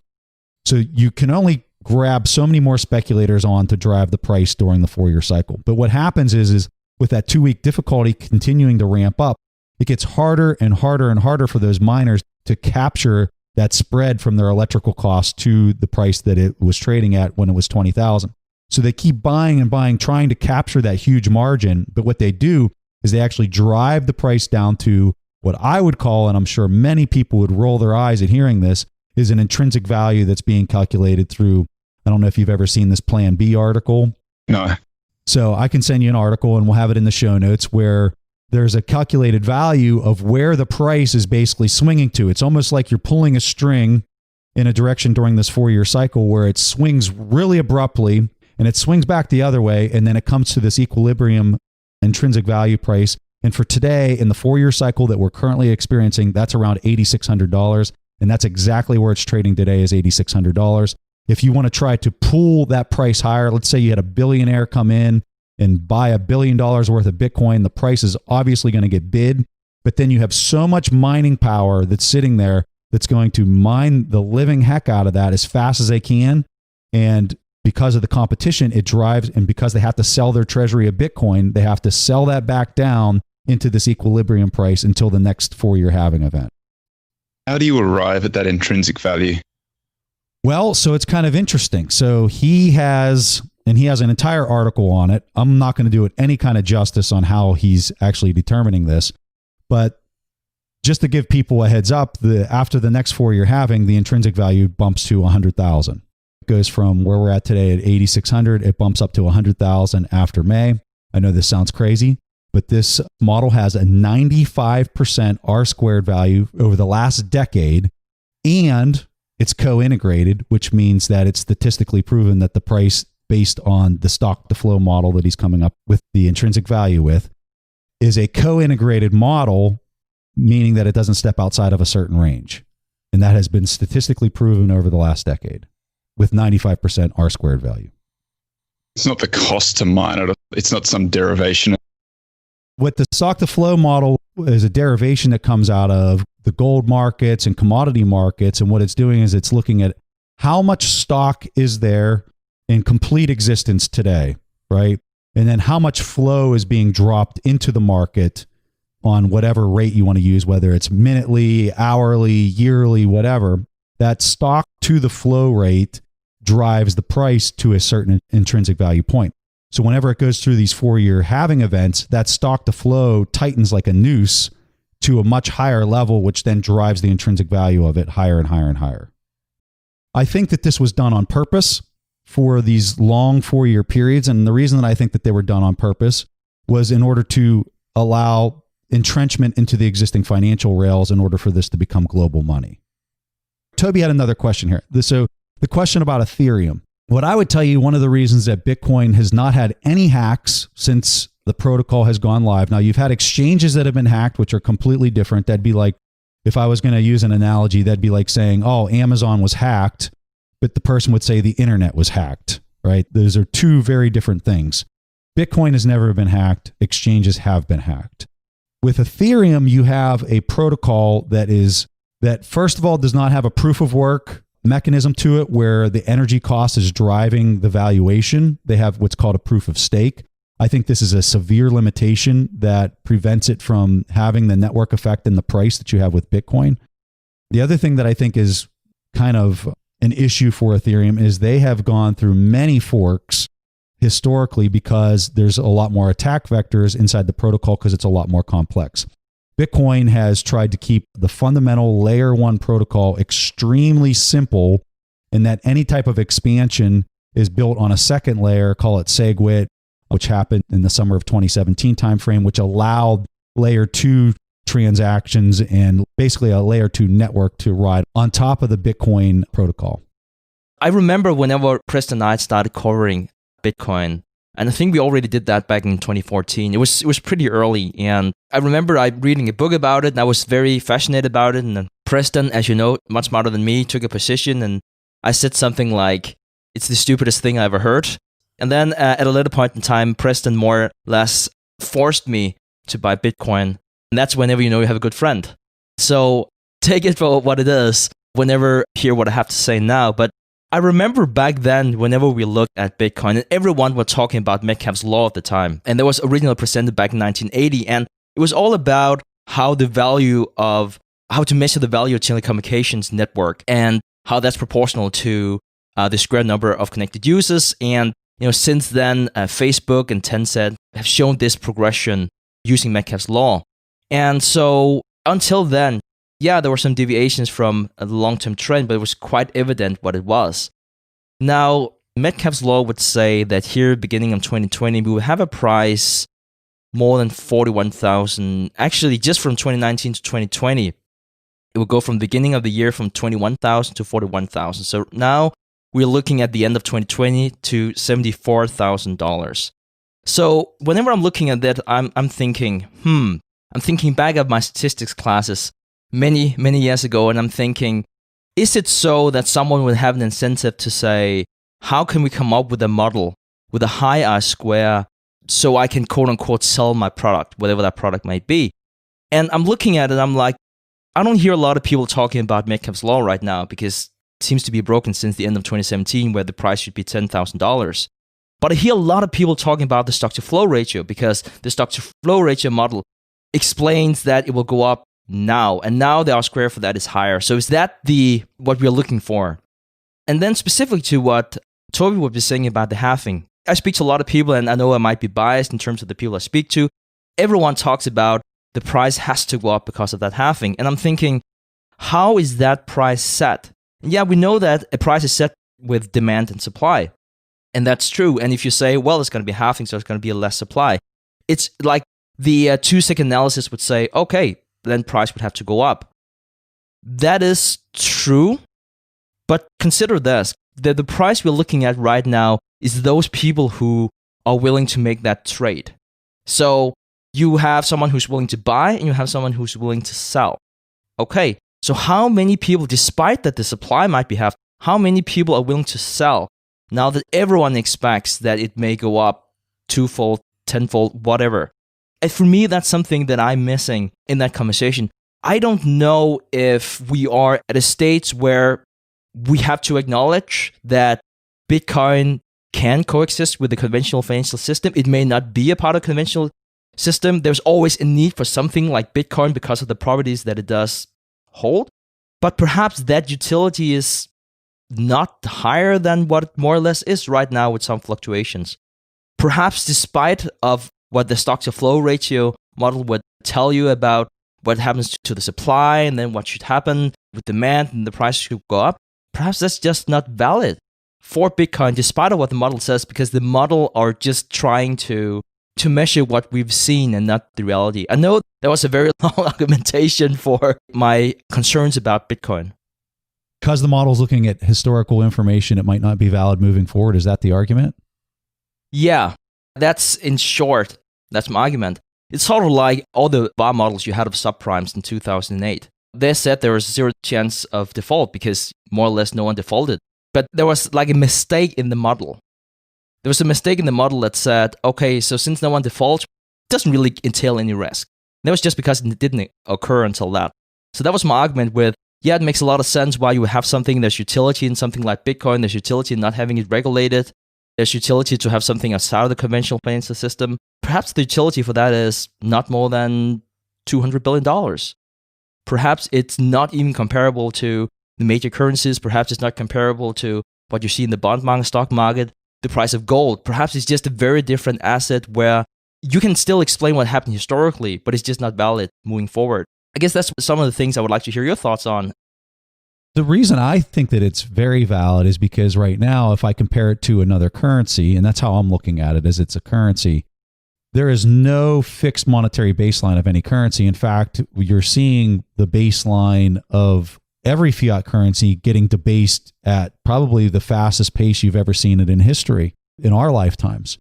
So you can only grab so many more speculators on to drive the price during the 4-year cycle. But what happens is with that 2-week difficulty continuing to ramp up, it gets harder and harder and harder for those miners to capture that spread from their electrical cost to the price that it was trading at when it was 20,000. So they keep buying and buying, trying to capture that huge margin. But what they do is they actually drive the price down to what I would call, and I'm sure many people would roll their eyes at hearing this, is an intrinsic value that's being calculated through, I don't know if you've ever seen this Plan B article. No. So I can send you an article and we'll have it in the show notes where there's a calculated value of where the price is basically swinging to. It's almost like you're pulling a string in a direction during this 4-year cycle where it swings really abruptly and it swings back the other way. And then it comes to this equilibrium intrinsic value price. And for today, in the 4-year cycle that we're currently experiencing, that's around $8,600. And that's exactly where it's trading today, is $8,600. If you want to try to pull that price higher, let's say you had a billionaire come in and buy $1 billion worth of Bitcoin, the price is obviously going to get bid, but then you have so much mining power that's sitting there that's going to mine the living heck out of that as fast as they can. And because of the competition, it drives, and because they have to sell their treasury of Bitcoin, they have to sell that back down into this equilibrium price until the next 4-year halving event. How do you arrive at that intrinsic value? Well, so it's kind of interesting. So he has an entire article on it. I'm not going to do it any kind of justice on how he's actually determining this, but just to give people a heads up, after the next 4-year halving, the intrinsic value bumps to 100,000. It goes from where we're at today at 8,600. It bumps up to 100,000 after May. I know this sounds crazy, but this model has a 95% R squared value over the last decade, and it's co-integrated, which means that it's statistically proven that the price based on the stock to flow model that he's coming up with the intrinsic value with is a co-integrated model, meaning that it doesn't step outside of a certain range. And that has been statistically proven over the last decade with 95% R squared value. It's not the cost to mine it. It's not some derivation. What the stock to flow model is a derivation that comes out of the gold markets and commodity markets. And what it's doing is it's looking at how much stock is there in complete existence today, right? And then how much flow is being dropped into the market on whatever rate you want to use, whether it's minutely, hourly, yearly, whatever. That stock to the flow rate drives the price to a certain intrinsic value point. So whenever it goes through these 4-year halving events, that stock to flow tightens like a noose to a much higher level, which then drives the intrinsic value of it higher and higher and higher. I think that this was done on purpose for these long 4-year periods. And the reason that I think that they were done on purpose was in order to allow entrenchment into the existing financial rails in order for this to become global money. Toby had another question here. So the question about Ethereum. What I would tell you, one of the reasons that Bitcoin has not had any hacks since the protocol has gone live. Now, you've had exchanges that have been hacked, which are completely different. That'd be like, if I was going to use an analogy, that'd be like saying, oh, Amazon was hacked, but the person would say the internet was hacked, right? Those are two very different things. Bitcoin has never been hacked. Exchanges have been hacked. With Ethereum, you have a protocol that first of all does not have a proof of work mechanism to it where the energy cost is driving the valuation. They have what's called a proof of stake. I think this is a severe limitation that prevents it from having the network effect and the price that you have with Bitcoin. The other thing that I think is kind of an issue for Ethereum is they have gone through many forks historically because there's a lot more attack vectors inside the protocol because it's a lot more complex. Bitcoin has tried to keep the fundamental layer 1 protocol extremely simple in that any type of expansion is built on a second layer, call it SegWit, which happened in the summer of 2017 timeframe, which allowed layer 2 transactions and basically a layer 2 network to ride on top of the Bitcoin protocol. I remember whenever Preston and I started covering Bitcoin, and I think we already did that back in 2014. It was pretty early, and I remember I reading a book about it, and I was very fascinated about it. And then Preston, as you know, much smarter than me, took a position, and I said something like, "It's the stupidest thing I ever heard." And then at a later point in time, Preston more or less forced me to buy Bitcoin, and that's whenever you know you have a good friend. So take it for what it is. Whenever you hear what I have to say now, but I remember back then, whenever we looked at Bitcoin, and everyone was talking about Metcalfe's law at the time, and that was originally presented back in 1980, and it was all about how to measure the value of telecommunications network and how that's proportional to the square number of connected users. And since then, Facebook and Tencent have shown this progression using Metcalfe's law. And so until then, yeah, there were some deviations from the long-term trend, but it was quite evident what it was. Now, Metcalfe's law would say that here, beginning of 2020, we will have a price more than 41,000. Actually, just from 2019 to 2020, it will go from the beginning of the year from 21,000 to 41,000. So now we're looking at the end of 2020 to $74,000. So whenever I'm looking at that, I'm thinking back of my statistics classes many years ago, and I'm thinking, is it so that someone would have an incentive to say, how can we come up with a model with a high R-square so I can quote-unquote sell my product, whatever that product might be? And I'm looking at it, I'm like, I don't hear a lot of people talking about Metcalfe's law right now because it seems to be broken since the end of 2017 where the price should be $10,000. But I hear a lot of people talking about the stock-to-flow ratio because the stock-to-flow ratio model explains that it will go up now, and now the R-square for that is higher. So is that what we're looking for? And then specifically to what Toby would be saying about the halving, I speak to a lot of people, and I know I might be biased in terms of the people I speak to. Everyone talks about the price has to go up because of that halving, and I'm thinking, how is that price set? And yeah, we know that a price is set with demand and supply, and that's true. And if you say, well, it's going to be halving, so it's going to be a less supply, it's like the 2-second analysis would say, okay, then price would have to go up. That is true, but consider this, that the price we're looking at right now is those people who are willing to make that trade. So you have someone who's willing to buy and you have someone who's willing to sell. Okay, so how many people, despite that the supply might be half, how many people are willing to sell now that everyone expects that it may go up 2-fold, 10-fold, whatever? And for me, that's something that I'm missing in that conversation. I don't know if we are at a stage where we have to acknowledge that Bitcoin can coexist with the conventional financial system. It may not be a part of the conventional system. There's always a need for something like Bitcoin because of the properties that it does hold. But perhaps that utility is not higher than what it more or less is right now with some fluctuations. perhaps despite of what the stock to flow ratio model would tell you about what happens to the supply and then what should happen with demand and the price should go up, perhaps that's just not valid for Bitcoin, despite of what the model says, because the model are just trying to measure what we've seen and not the reality. I know that was a very long argumentation for my concerns about Bitcoin. Because the model's looking at historical information, it might not be valid moving forward. Is that the argument? Yeah, that's in short, that's my argument. It's sort of like all the VAR models you had of subprimes in 2008. They said there was zero chance of default because more or less no one defaulted. But there was like a mistake in the model. There was a mistake in the model that said, okay, so since no one defaults, it doesn't really entail any risk. That was just because it didn't occur until that. So that was my argument with, yeah, it makes a lot of sense why you would have something, there's utility in something like Bitcoin, there's utility in not having it regulated, there's utility to have something outside of the conventional financial system. Perhaps the utility for that is not more than $200 billion. Perhaps it's not even comparable to the major currencies. Perhaps it's not comparable to what you see in the bond market, stock market, the price of gold. Perhaps it's just a very different asset where you can still explain what happened historically, but it's just not valid moving forward. I guess that's some of the things I would like to hear your thoughts on. The reason I think that it's very valid is because right now, if I compare it to another currency, and that's how I'm looking at it, as it's a currency, there is no fixed monetary baseline of any currency. In fact, you're seeing the baseline of every fiat currency getting debased at probably the fastest pace you've ever seen it in history in our lifetimes.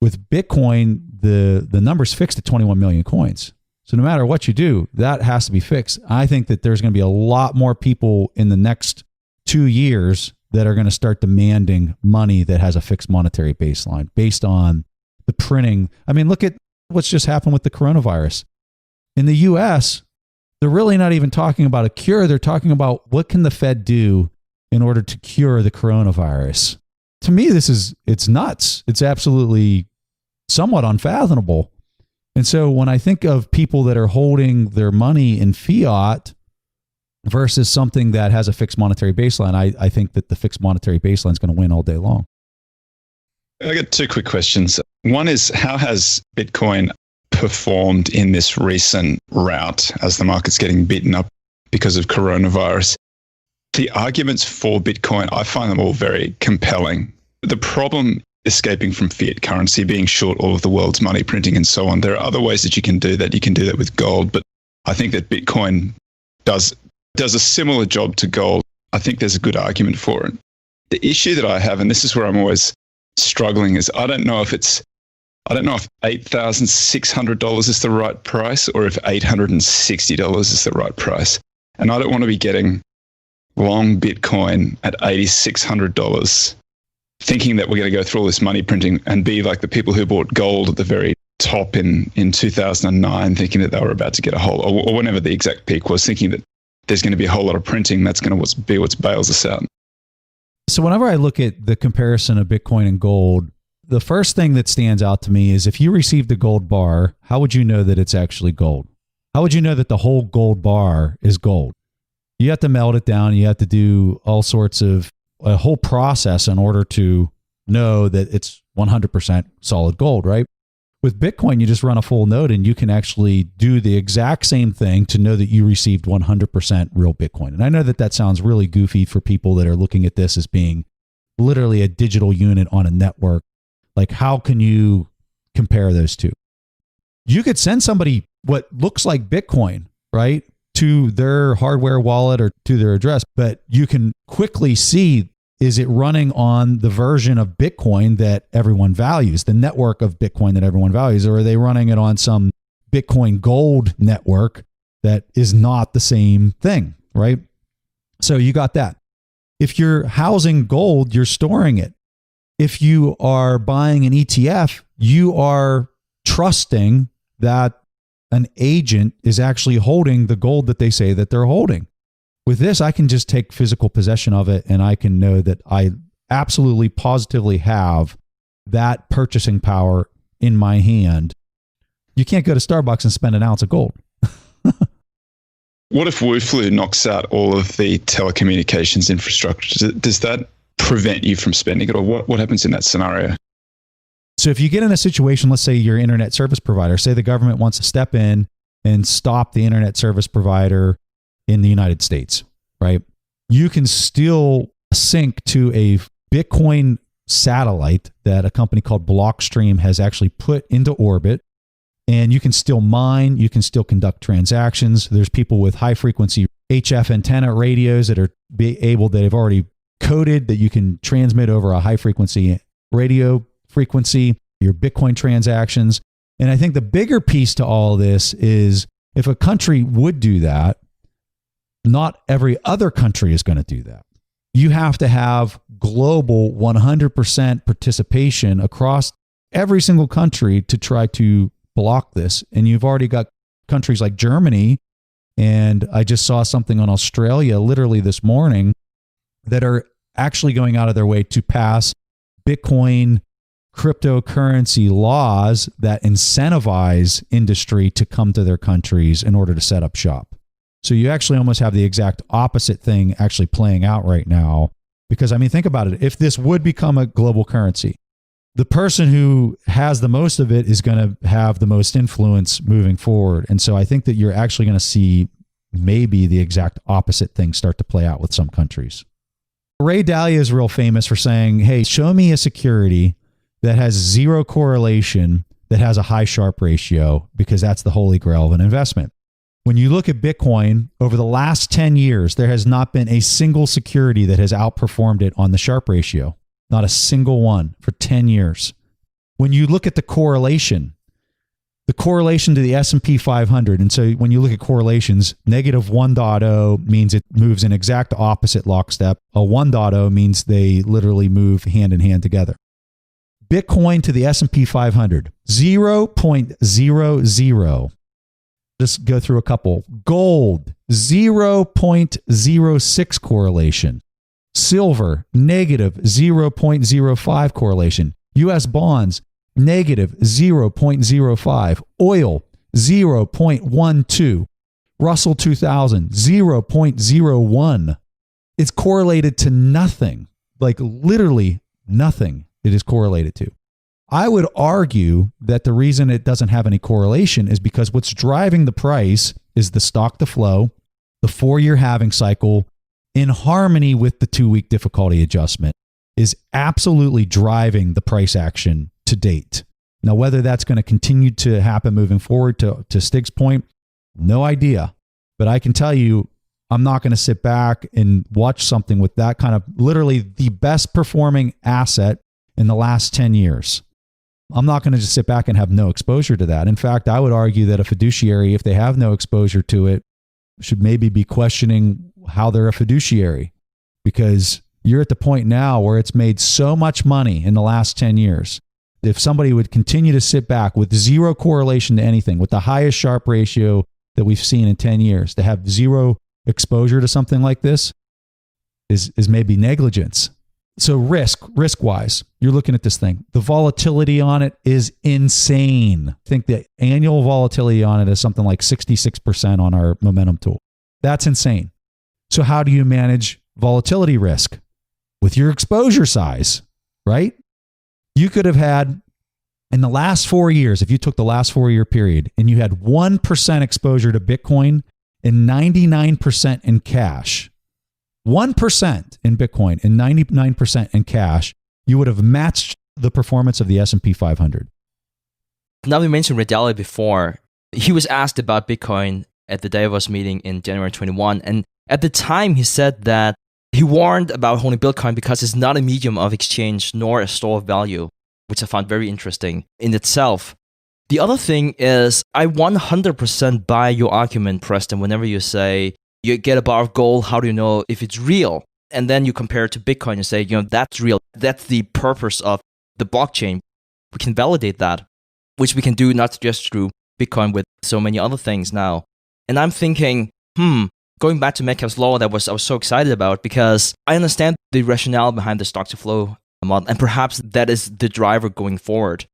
With Bitcoin, the number's fixed at 21 million coins. So no matter what you do, that has to be fixed. I think that there's going to be a lot more people in the next 2 years that are going to start demanding money that has a fixed monetary baseline based on the printing. I mean, look at what's just happened with the coronavirus. In the US, they're really not even talking about a cure. They're talking about what can the Fed do in order to cure the coronavirus. To me, it's nuts. It's absolutely somewhat unfathomable. And so when I think of people that are holding their money in fiat versus something that has a fixed monetary baseline, I think that the fixed monetary baseline is going to win all day long. I got two quick questions. One is, how has Bitcoin performed in this recent rout as the market's getting beaten up because of coronavirus? The arguments for Bitcoin, I find them all very compelling. The problem escaping from fiat currency, being short all of the world's money printing and so on, there are other ways that you can do that. You can do that with gold, but I think that Bitcoin does a similar job to gold. I think there's a good argument for it. The issue that I have, and this is where I'm always struggling, is I don't know if $8,600 is the right price or if $860 is the right price. And I don't want to be getting long Bitcoin at $8,600 thinking that we're going to go through all this money printing and be like the people who bought gold at the very top in 2009, thinking that they were about to get a whole, or whenever the exact peak was, thinking that there's going to be a whole lot of printing that's going to be what bails us out. So whenever I look at the comparison of Bitcoin and gold, the first thing that stands out to me is if you received a gold bar, how would you know that it's actually gold? How would you know that the whole gold bar is gold? You have to melt it down. You have to do all sorts of a whole process in order to know that it's 100% solid gold, right? With Bitcoin, you just run a full node and you can actually do the exact same thing to know that you received 100% real Bitcoin. And I know that that sounds really goofy for people that are looking at this as being literally a digital unit on a network. Like, how can you compare those two? You could send somebody what looks like Bitcoin, right, to their hardware wallet or to their address, but you can quickly see, is it running on the version of Bitcoin that everyone values, the network of Bitcoin that everyone values, or are they running it on some Bitcoin gold network that is not the same thing, right? So you got that. If you're housing gold, you're storing it. If you are buying an ETF, you are trusting that an agent is actually holding the gold that they say that they're holding. With this, I can just take physical possession of it and I can know that I absolutely positively have that purchasing power in my hand. You can't go to Starbucks and spend an ounce of gold. What if Wu-Flu knocks out all of the telecommunications infrastructure? Does that prevent you from spending it, or what happens in that scenario? So if you get in a situation, let's say your internet service provider, say the government wants to step in and stop the internet service provider in the United States, right? You can still sync to a Bitcoin satellite that a company called Blockstream has actually put into orbit. And you can still mine, you can still conduct transactions. There's people with high frequency HF antenna radios that are that have already coded that you can transmit over a high frequency radio frequency, your Bitcoin transactions. And I think the bigger piece to all of this is if a country would do that, not every other country is going to do that. You have to have global 100% participation across every single country to try to block this. And you've already got countries like Germany, and I just saw something on Australia literally this morning that are actually going out of their way to pass Bitcoin cryptocurrency laws that incentivize industry to come to their countries in order to set up shop. So you actually almost have the exact opposite thing actually playing out right now. Because, I mean, think about it. If this would become a global currency, the person who has the most of it is going to have the most influence moving forward. And so I think that you're actually going to see maybe the exact opposite thing start to play out with some countries. Ray Dalio is real famous for saying, hey, show me a security that has zero correlation, that has a high Sharpe ratio, because that's the holy grail of an investment. When you look at Bitcoin, over the last 10 years, there has not been a single security that has outperformed it on the Sharpe ratio. Not a single one for 10 years. When you look at the correlation to the S&P 500, and so when you look at correlations, negative 1.0 means it moves in exact opposite lockstep. A 1.0 means they literally move hand in hand together. Bitcoin to the S&P 500, 0.00. Just go through a couple. Gold, 0.06 correlation. Silver, negative 0.05 correlation. U.S. bonds, negative 0.05. Oil, 0.12. Russell 2000, 0.01. It's correlated to nothing, like literally nothing it is correlated to. I would argue that the reason it doesn't have any correlation is because what's driving the price is the stock to flow, the 4-year halving cycle, in harmony with the 2-week difficulty adjustment, is absolutely driving the price action to date. Now, whether that's going to continue to happen moving forward to Stig's point, no idea. But I can tell you, I'm not going to sit back and watch something with that kind of literally the best performing asset in the last 10 years. I'm not going to just sit back and have no exposure to that. In fact, I would argue that a fiduciary, if they have no exposure to it, should maybe be questioning how they're a fiduciary, because you're at the point now where it's made so much money in the last 10 years. If somebody would continue to sit back with zero correlation to anything, with the highest Sharpe ratio that we've seen in 10 years, to have zero exposure to something like this is maybe negligence. So risk-wise, you're looking at this thing. The volatility on it is insane. I think the annual volatility on it is something like 66% on our momentum tool. That's insane. So how do you manage volatility risk? With your exposure size, right? You could have had, in the last 4 years, if you took the last 4-year period and you had 1% exposure to Bitcoin and 99% in cash, 1% in Bitcoin and 99% in cash, you would have matched the performance of the S&P 500. Now, we mentioned Ray Dalio before. He was asked about Bitcoin at the Davos meeting in January 21. And at the time, he said that he warned about holding Bitcoin because it's not a medium of exchange nor a store of value, which I found very interesting in itself. The other thing is, I 100% buy your argument, Preston, whenever you say, you get a bar of gold, how do you know if it's real? And then you compare it to Bitcoin and say, that's real. That's the purpose of the blockchain. We can validate that, which we can do not just through Bitcoin, with so many other things now. And I'm thinking, going back to Metcalfe's law, I was so excited about, because I understand the rationale behind the stock to flow model, and perhaps that is the driver going forward.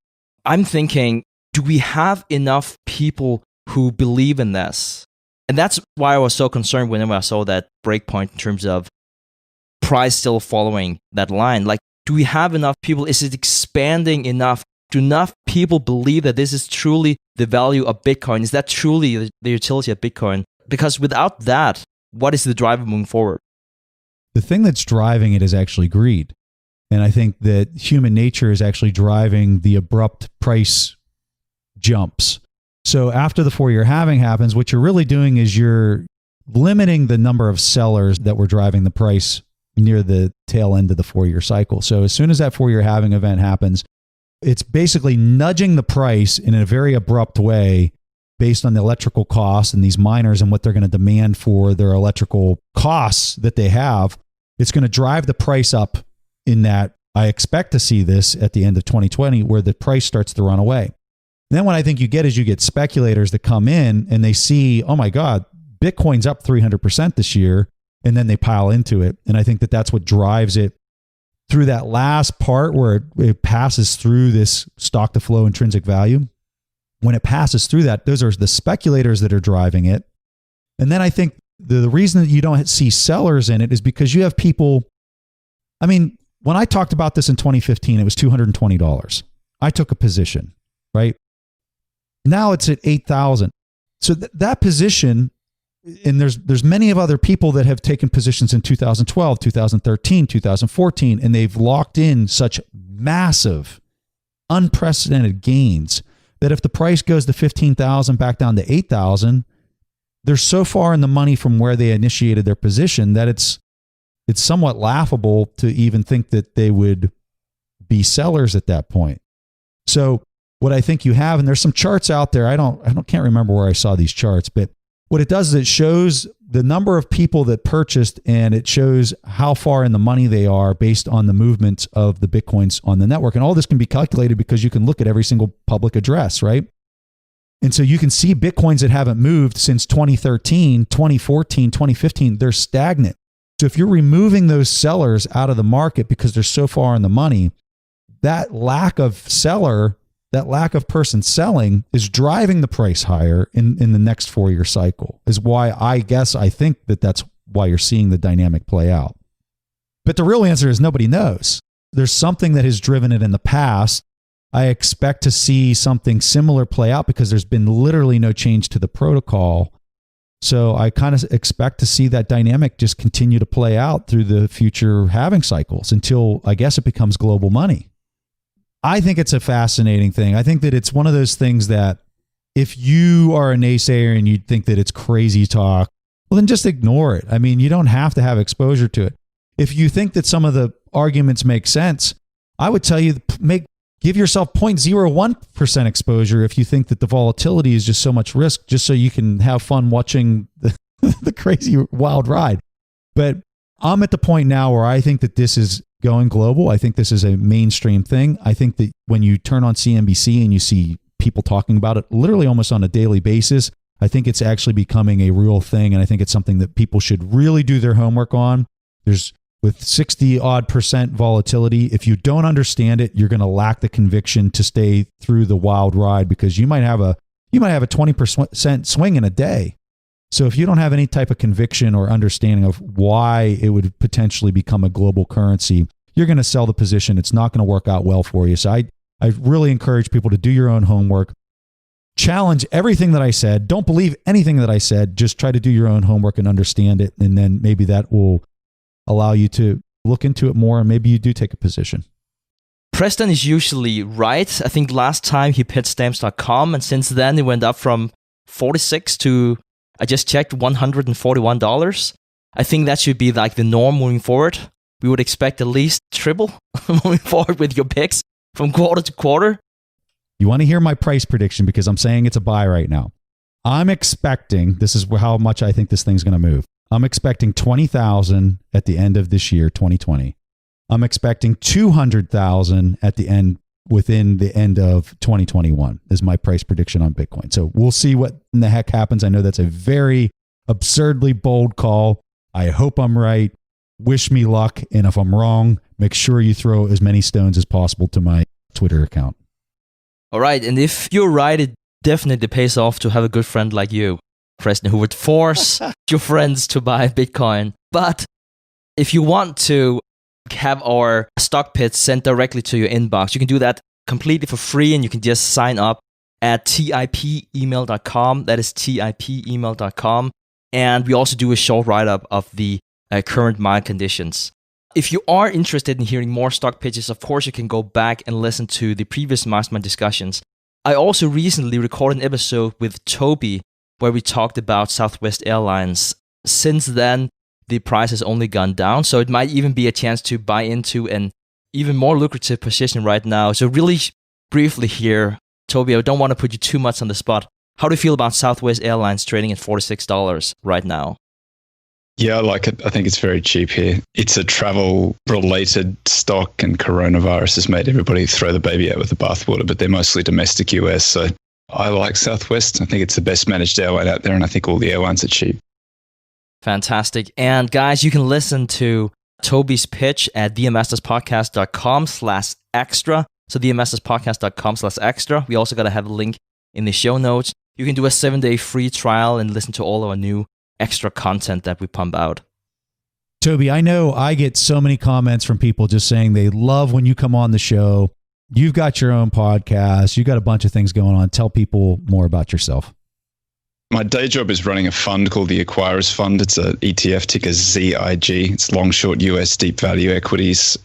I'm thinking, do we have enough people who believe in this? And that's why I was so concerned whenever I saw that breakpoint in terms of price still following that line. Like, do we have enough people? Is it expanding enough do enough people believe that this is truly the value of Bitcoin? Is that truly the utility of Bitcoin? Because without that, what is the driver moving forward? The thing that's driving it is actually greed. And I think that human nature is actually driving the abrupt price jumps. So after the 4-year halving happens, what you're really doing is you're limiting the number of sellers that were driving the price near the tail end of the 4-year cycle. So as soon as that 4-year halving event happens, it's basically nudging the price in a very abrupt way based on the electrical costs and these miners and what they're going to demand for their electrical costs that they have. It's going to drive the price up in that I expect to see this at the end of 2020 where the price starts to run away. And then what I think you get is you get speculators that come in and they see, oh my God, Bitcoin's up 300% this year, and then they pile into it. And I think that that's what drives it through that last part where it passes through this stock to flow intrinsic value. When it passes through that, those are the speculators that are driving it. And then I think the reason that you don't see sellers in it is because you have people. I mean, when I talked about this in 2015, it was $220. I took a position, right? Now it's at 8,000. So that position, and there's many of other people that have taken positions in 2012, 2013, 2014, and they've locked in such massive, unprecedented gains that if the price goes to 15,000 back down to 8,000, they're so far in the money from where they initiated their position that it's somewhat laughable to even think that they would be sellers at that point. So what I think you have, and there's some charts out there. I can't remember where I saw these charts, but what it does is it shows the number of people that purchased, and it shows how far in the money they are based on the movements of the Bitcoins on the network. And all this can be calculated because you can look at every single public address, right? And so you can see Bitcoins that haven't moved since 2013, 2014, 2015, they're stagnant. So if you're removing those sellers out of the market because they're so far in the money, that lack of person selling is driving the price higher in the next 4-year cycle, is why I think that's why you're seeing the dynamic play out. But the real answer is nobody knows. There's something that has driven it in the past. I expect to see something similar play out because there's been literally no change to the protocol. So I kind of expect to see that dynamic just continue to play out through the future halving cycles until I guess it becomes global money. I think it's a fascinating thing. I think that it's one of those things that if you are a naysayer and you think that it's crazy talk, well, then just ignore it. I mean, you don't have to have exposure to it. If you think that some of the arguments make sense, I would tell you give yourself 0.01% exposure if you think that the volatility is just so much risk, just so you can have fun watching the crazy wild ride. But I'm at the point now where I think that this is going global. I think this is a mainstream thing. I think that when you turn on CNBC and you see people talking about it literally almost on a daily basis, I think it's actually becoming a real thing. And I think it's something that people should really do their homework on. With 60% volatility, if you don't understand it, you're going to lack the conviction to stay through the wild ride because you might have a 20% swing in a day. So if you don't have any type of conviction or understanding of why it would potentially become a global currency, you're going to sell the position. It's not going to work out well for you. So I really encourage people to do your own homework. Challenge everything that I said. Don't believe anything that I said. Just try to do your own homework and understand it. And then maybe that will allow you to look into it more, and maybe you do take a position. Preston is usually right. I think last time he picked stamps.com, and since then it went up from 46 to, I just checked, $141. I think that should be like the norm moving forward. We would expect at least triple moving forward with your picks from quarter to quarter. You want to hear my price prediction because I'm saying it's a buy right now. I'm expecting, this is how much I think this thing's going to move. I'm expecting 20,000 at the end of this year, 2020. I'm expecting 200,000 at the end, within the end of 2021 is my price prediction on Bitcoin. So we'll see what in the heck happens. I know that's a very absurdly bold call. I hope I'm right. Wish me luck. And if I'm wrong, make sure you throw as many stones as possible to my Twitter account. All right. And if you're right, it definitely pays off to have a good friend like you, Preston, who would force your friends to buy Bitcoin. But if you want to have our stock pits sent directly to your inbox, you can do that completely for free, and you can just sign up at tipemail.com. That is tipemail.com. And we also do a short write-up of the current market conditions. If you are interested in hearing more stock pitches, of course, you can go back and listen to the previous Mastermind discussions. I also recently recorded an episode with Toby where we talked about Southwest Airlines. Since then, the price has only gone down, so it might even be a chance to buy into an even more lucrative position right now. So really briefly here, Toby, I don't want to put you too much on the spot. How do you feel about Southwest Airlines trading at $46 right now? Yeah, I like it. I think it's very cheap here. It's a travel-related stock, and coronavirus has made everybody throw the baby out with the bathwater, but they're mostly domestic US. So I like Southwest. I think it's the best managed airline out there, and I think all the airlines are cheap. Fantastic. And guys, you can listen to Toby's pitch at theinvestorspodcast.com/extra. So theinvestorspodcast.com/extra. We also got to have a link in the show notes. You can do a 7-day free trial and listen to all of our new extra content that we pump out. Toby, I know I get so many comments from people just saying they love when you come on the show. You've got your own podcast. You've got a bunch of things going on. Tell people more about yourself. My day job is running a fund called the Acquirers Fund. It's a ETF ticker ZIG. It's long short US deep value equities.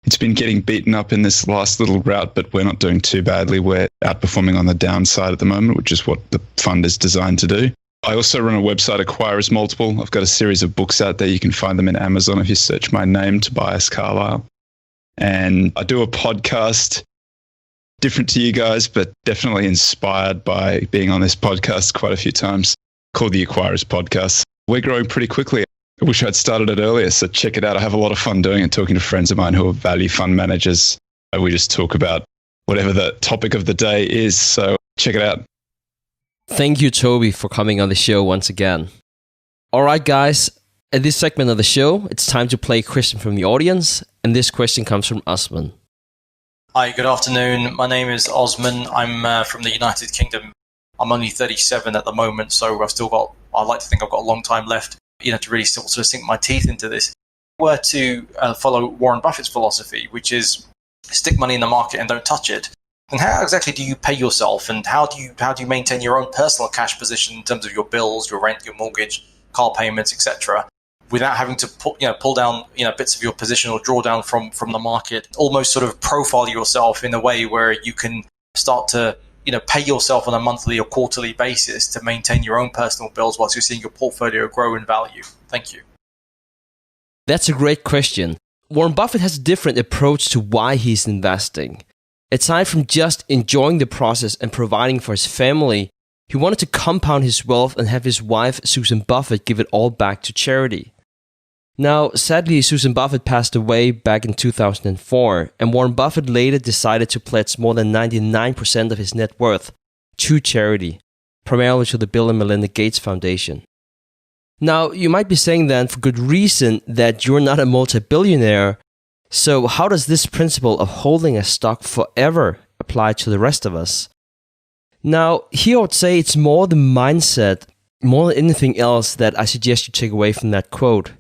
It's been getting beaten up in this last little rout, but we're not doing too badly. We're outperforming on the downside at the moment, which is what the fund is designed to do. I also run a website, Acquirers Multiple. I've got a series of books out there. You can find them in Amazon if you search my name, Tobias Carlisle. And I do a podcast, different to you guys, but definitely inspired by being on this podcast quite a few times, called the Acquirers Podcast. We're growing pretty quickly. I wish I'd started it earlier, so check it out. I have a lot of fun doing it, talking to friends of mine who are value fund managers. We just talk about whatever the topic of the day is, so check it out. Thank you, Toby, for coming on the show once again. All right, guys. At this segment of the show, it's time to play a question from the audience, and this question comes from Osman. Hi, good afternoon. My name is Osman. I'm from the United Kingdom. I'm only 37 at the moment, so I like to think I've got a long time left, to really sort of sink my teeth into this. If I were to follow Warren Buffett's philosophy, which is stick money in the market and don't touch it, and how exactly do you pay yourself, and how do you maintain your own personal cash position in terms of your bills, your rent, your mortgage, car payments, etc., without having to pull down bits of your position or draw down from the market, almost sort of profile yourself in a way where you can start to pay yourself on a monthly or quarterly basis to maintain your own personal bills whilst you're seeing your portfolio grow in value? Thank you. That's a great question. Warren Buffett has a different approach to why he's investing. Aside from just enjoying the process and providing for his family, he wanted to compound his wealth and have his wife, Susan Buffett, give it all back to charity. Now, sadly, Susan Buffett passed away back in 2004, and Warren Buffett later decided to pledge more than 99% of his net worth to charity, primarily to the Bill and Melinda Gates Foundation. Now, you might be saying then, for good reason, that you're not a multi-billionaire. So how does this principle of holding a stock forever apply to the rest of us? Now, here I would say it's more the mindset, more than anything else, that I suggest you take away from that quote.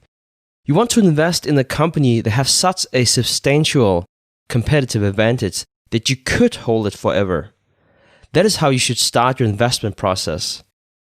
You want to invest in a company that has such a substantial competitive advantage that you could hold it forever. That is how you should start your investment process.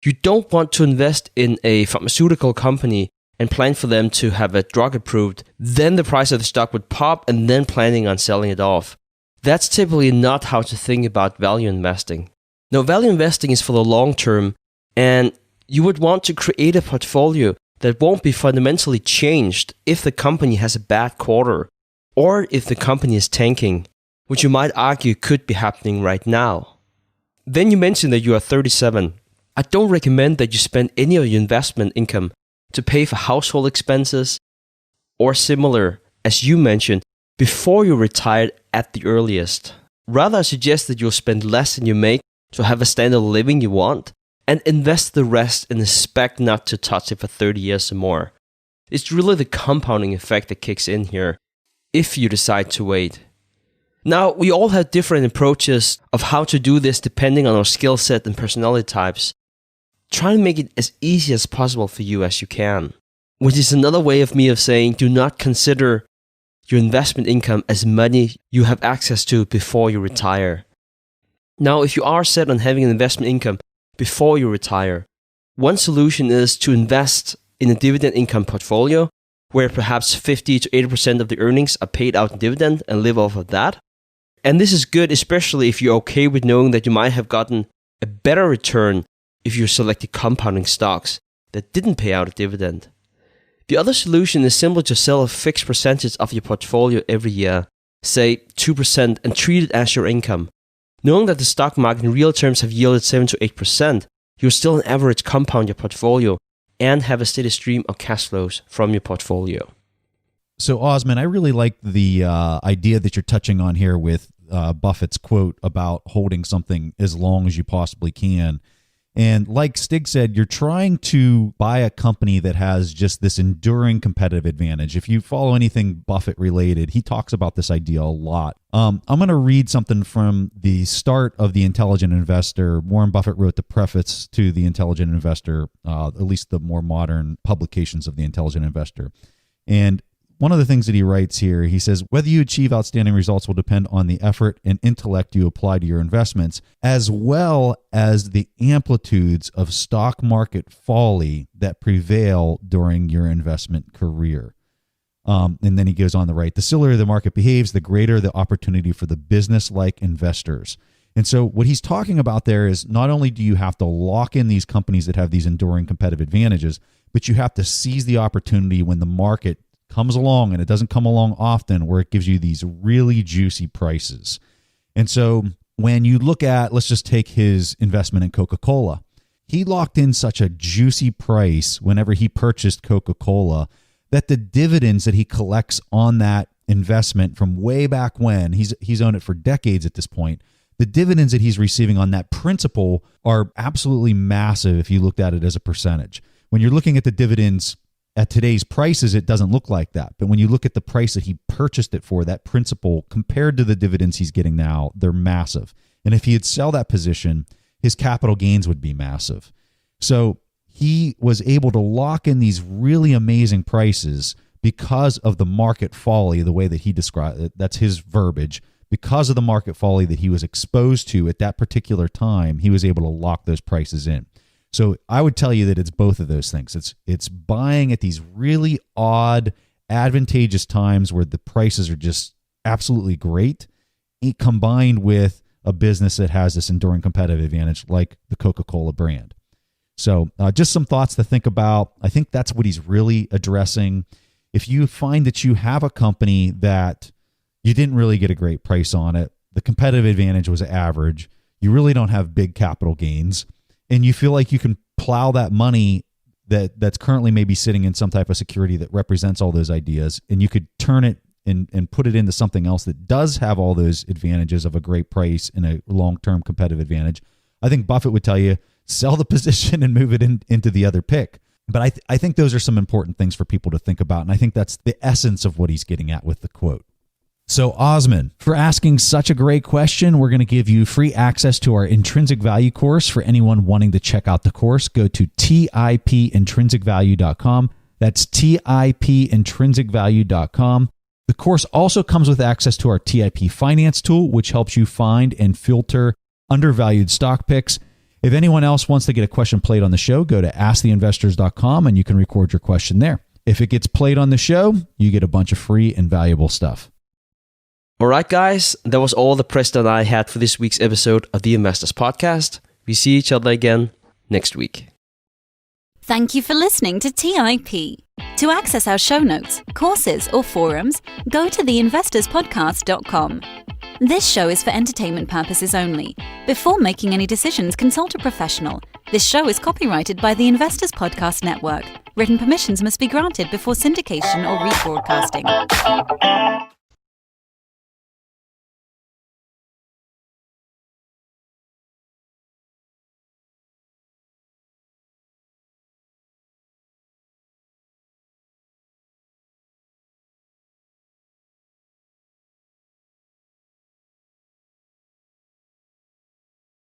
You don't want to invest in a pharmaceutical company and plan for them to have a drug approved, then the price of the stock would pop and then planning on selling it off. That's typically not how to think about value investing. No, value investing is for the long term, and you would want to create a portfolio that won't be fundamentally changed if the company has a bad quarter or if the company is tanking, which you might argue could be happening right now. Then you mentioned that you are 37. I don't recommend that you spend any of your investment income to pay for household expenses or similar, as you mentioned, before you retire at the earliest. Rather, I suggest that you'll spend less than you make to have a standard of living you want and invest the rest and expect not to touch it for 30 years or more. It's really the compounding effect that kicks in here if you decide to wait. Now, we all have different approaches of how to do this depending on our skill set and personality types. Try to make it as easy as possible for you as you can, which is another way of me of saying do not consider your investment income as money you have access to before you retire. Now, if you are set on having an investment income before you retire, one solution is to invest in a dividend income portfolio where perhaps 50 to 80% of the earnings are paid out in dividend and live off of that. And this is good, especially if you're okay with knowing that you might have gotten a better return if you selected compounding stocks that didn't pay out a dividend. The other solution is simply to sell a fixed percentage of your portfolio every year, say 2%, and treat it as your income. Knowing that the stock market in real terms have yielded 7 to 8%, you'll still on average compound your portfolio and have a steady stream of cash flows from your portfolio. So, Osman, I really like the idea that you're touching on here with Buffett's quote about holding something as long as you possibly can. And like Stig said, you're trying to buy a company that has just this enduring competitive advantage. If you follow anything Buffett related, he talks about this idea a lot. I'm going to read something from the start of The Intelligent Investor. Warren Buffett wrote the preface to The Intelligent Investor, at least the more modern publications of The Intelligent Investor. And one of the things that he writes here, he says, whether you achieve outstanding results will depend on the effort and intellect you apply to your investments, as well as the amplitudes of stock market folly that prevail during your investment career. And then he goes on to write, the sillier the market behaves, the greater the opportunity for the business-like investors. And so what he's talking about there is not only do you have to lock in these companies that have these enduring competitive advantages, but you have to seize the opportunity when the market comes along, and it doesn't come along often, where it gives you these really juicy prices. And so when you look at, let's just take his investment in Coca-Cola. He locked in such a juicy price whenever he purchased Coca-Cola that the dividends that he collects on that investment from way back when, he's owned it for decades at this point, the dividends that he's receiving on that principal are absolutely massive if you looked at it as a percentage. When you're looking at the dividends at today's prices, it doesn't look like that. But when you look at the price that he purchased it for, that principal, compared to the dividends he's getting now, they're massive. And if he'd sell that position, his capital gains would be massive. So he was able to lock in these really amazing prices because of the market folly, the way that he described it. That's his verbiage. Because of the market folly that he was exposed to at that particular time, he was able to lock those prices in. So I would tell you that it's both of those things. It's buying at these really odd, advantageous times where the prices are just absolutely great, combined with a business that has this enduring competitive advantage like the Coca-Cola brand. So just some thoughts to think about. I think that's what he's really addressing. If you find that you have a company that you didn't really get a great price on it, the competitive advantage was average, you really don't have big capital gains, and you feel like you can plow that money that's currently maybe sitting in some type of security that represents all those ideas, and you could turn it and put it into something else that does have all those advantages of a great price and a long-term competitive advantage, I think Buffett would tell you, sell the position and move it into the other pick. But I think those are some important things for people to think about, and I think that's the essence of what he's getting at with the quote. So Osman, for asking such a great question, we're going to give you free access to our Intrinsic Value course. For anyone wanting to check out the course, go to tipintrinsicvalue.com. That's tipintrinsicvalue.com. The course also comes with access to our TIP Finance tool, which helps you find and filter undervalued stock picks. If anyone else wants to get a question played on the show, go to asktheinvestors.com and you can record your question there. If it gets played on the show, you get a bunch of free and valuable stuff. All right, guys, that was all the press that I had for this week's episode of the Investors Podcast. We see each other again next week. Thank you for listening to TIP. To access our show notes, courses, or forums, go to theinvestorspodcast.com. This show is for entertainment purposes only. Before making any decisions, consult a professional. This show is copyrighted by the Investors Podcast Network. Written permissions must be granted before syndication or rebroadcasting.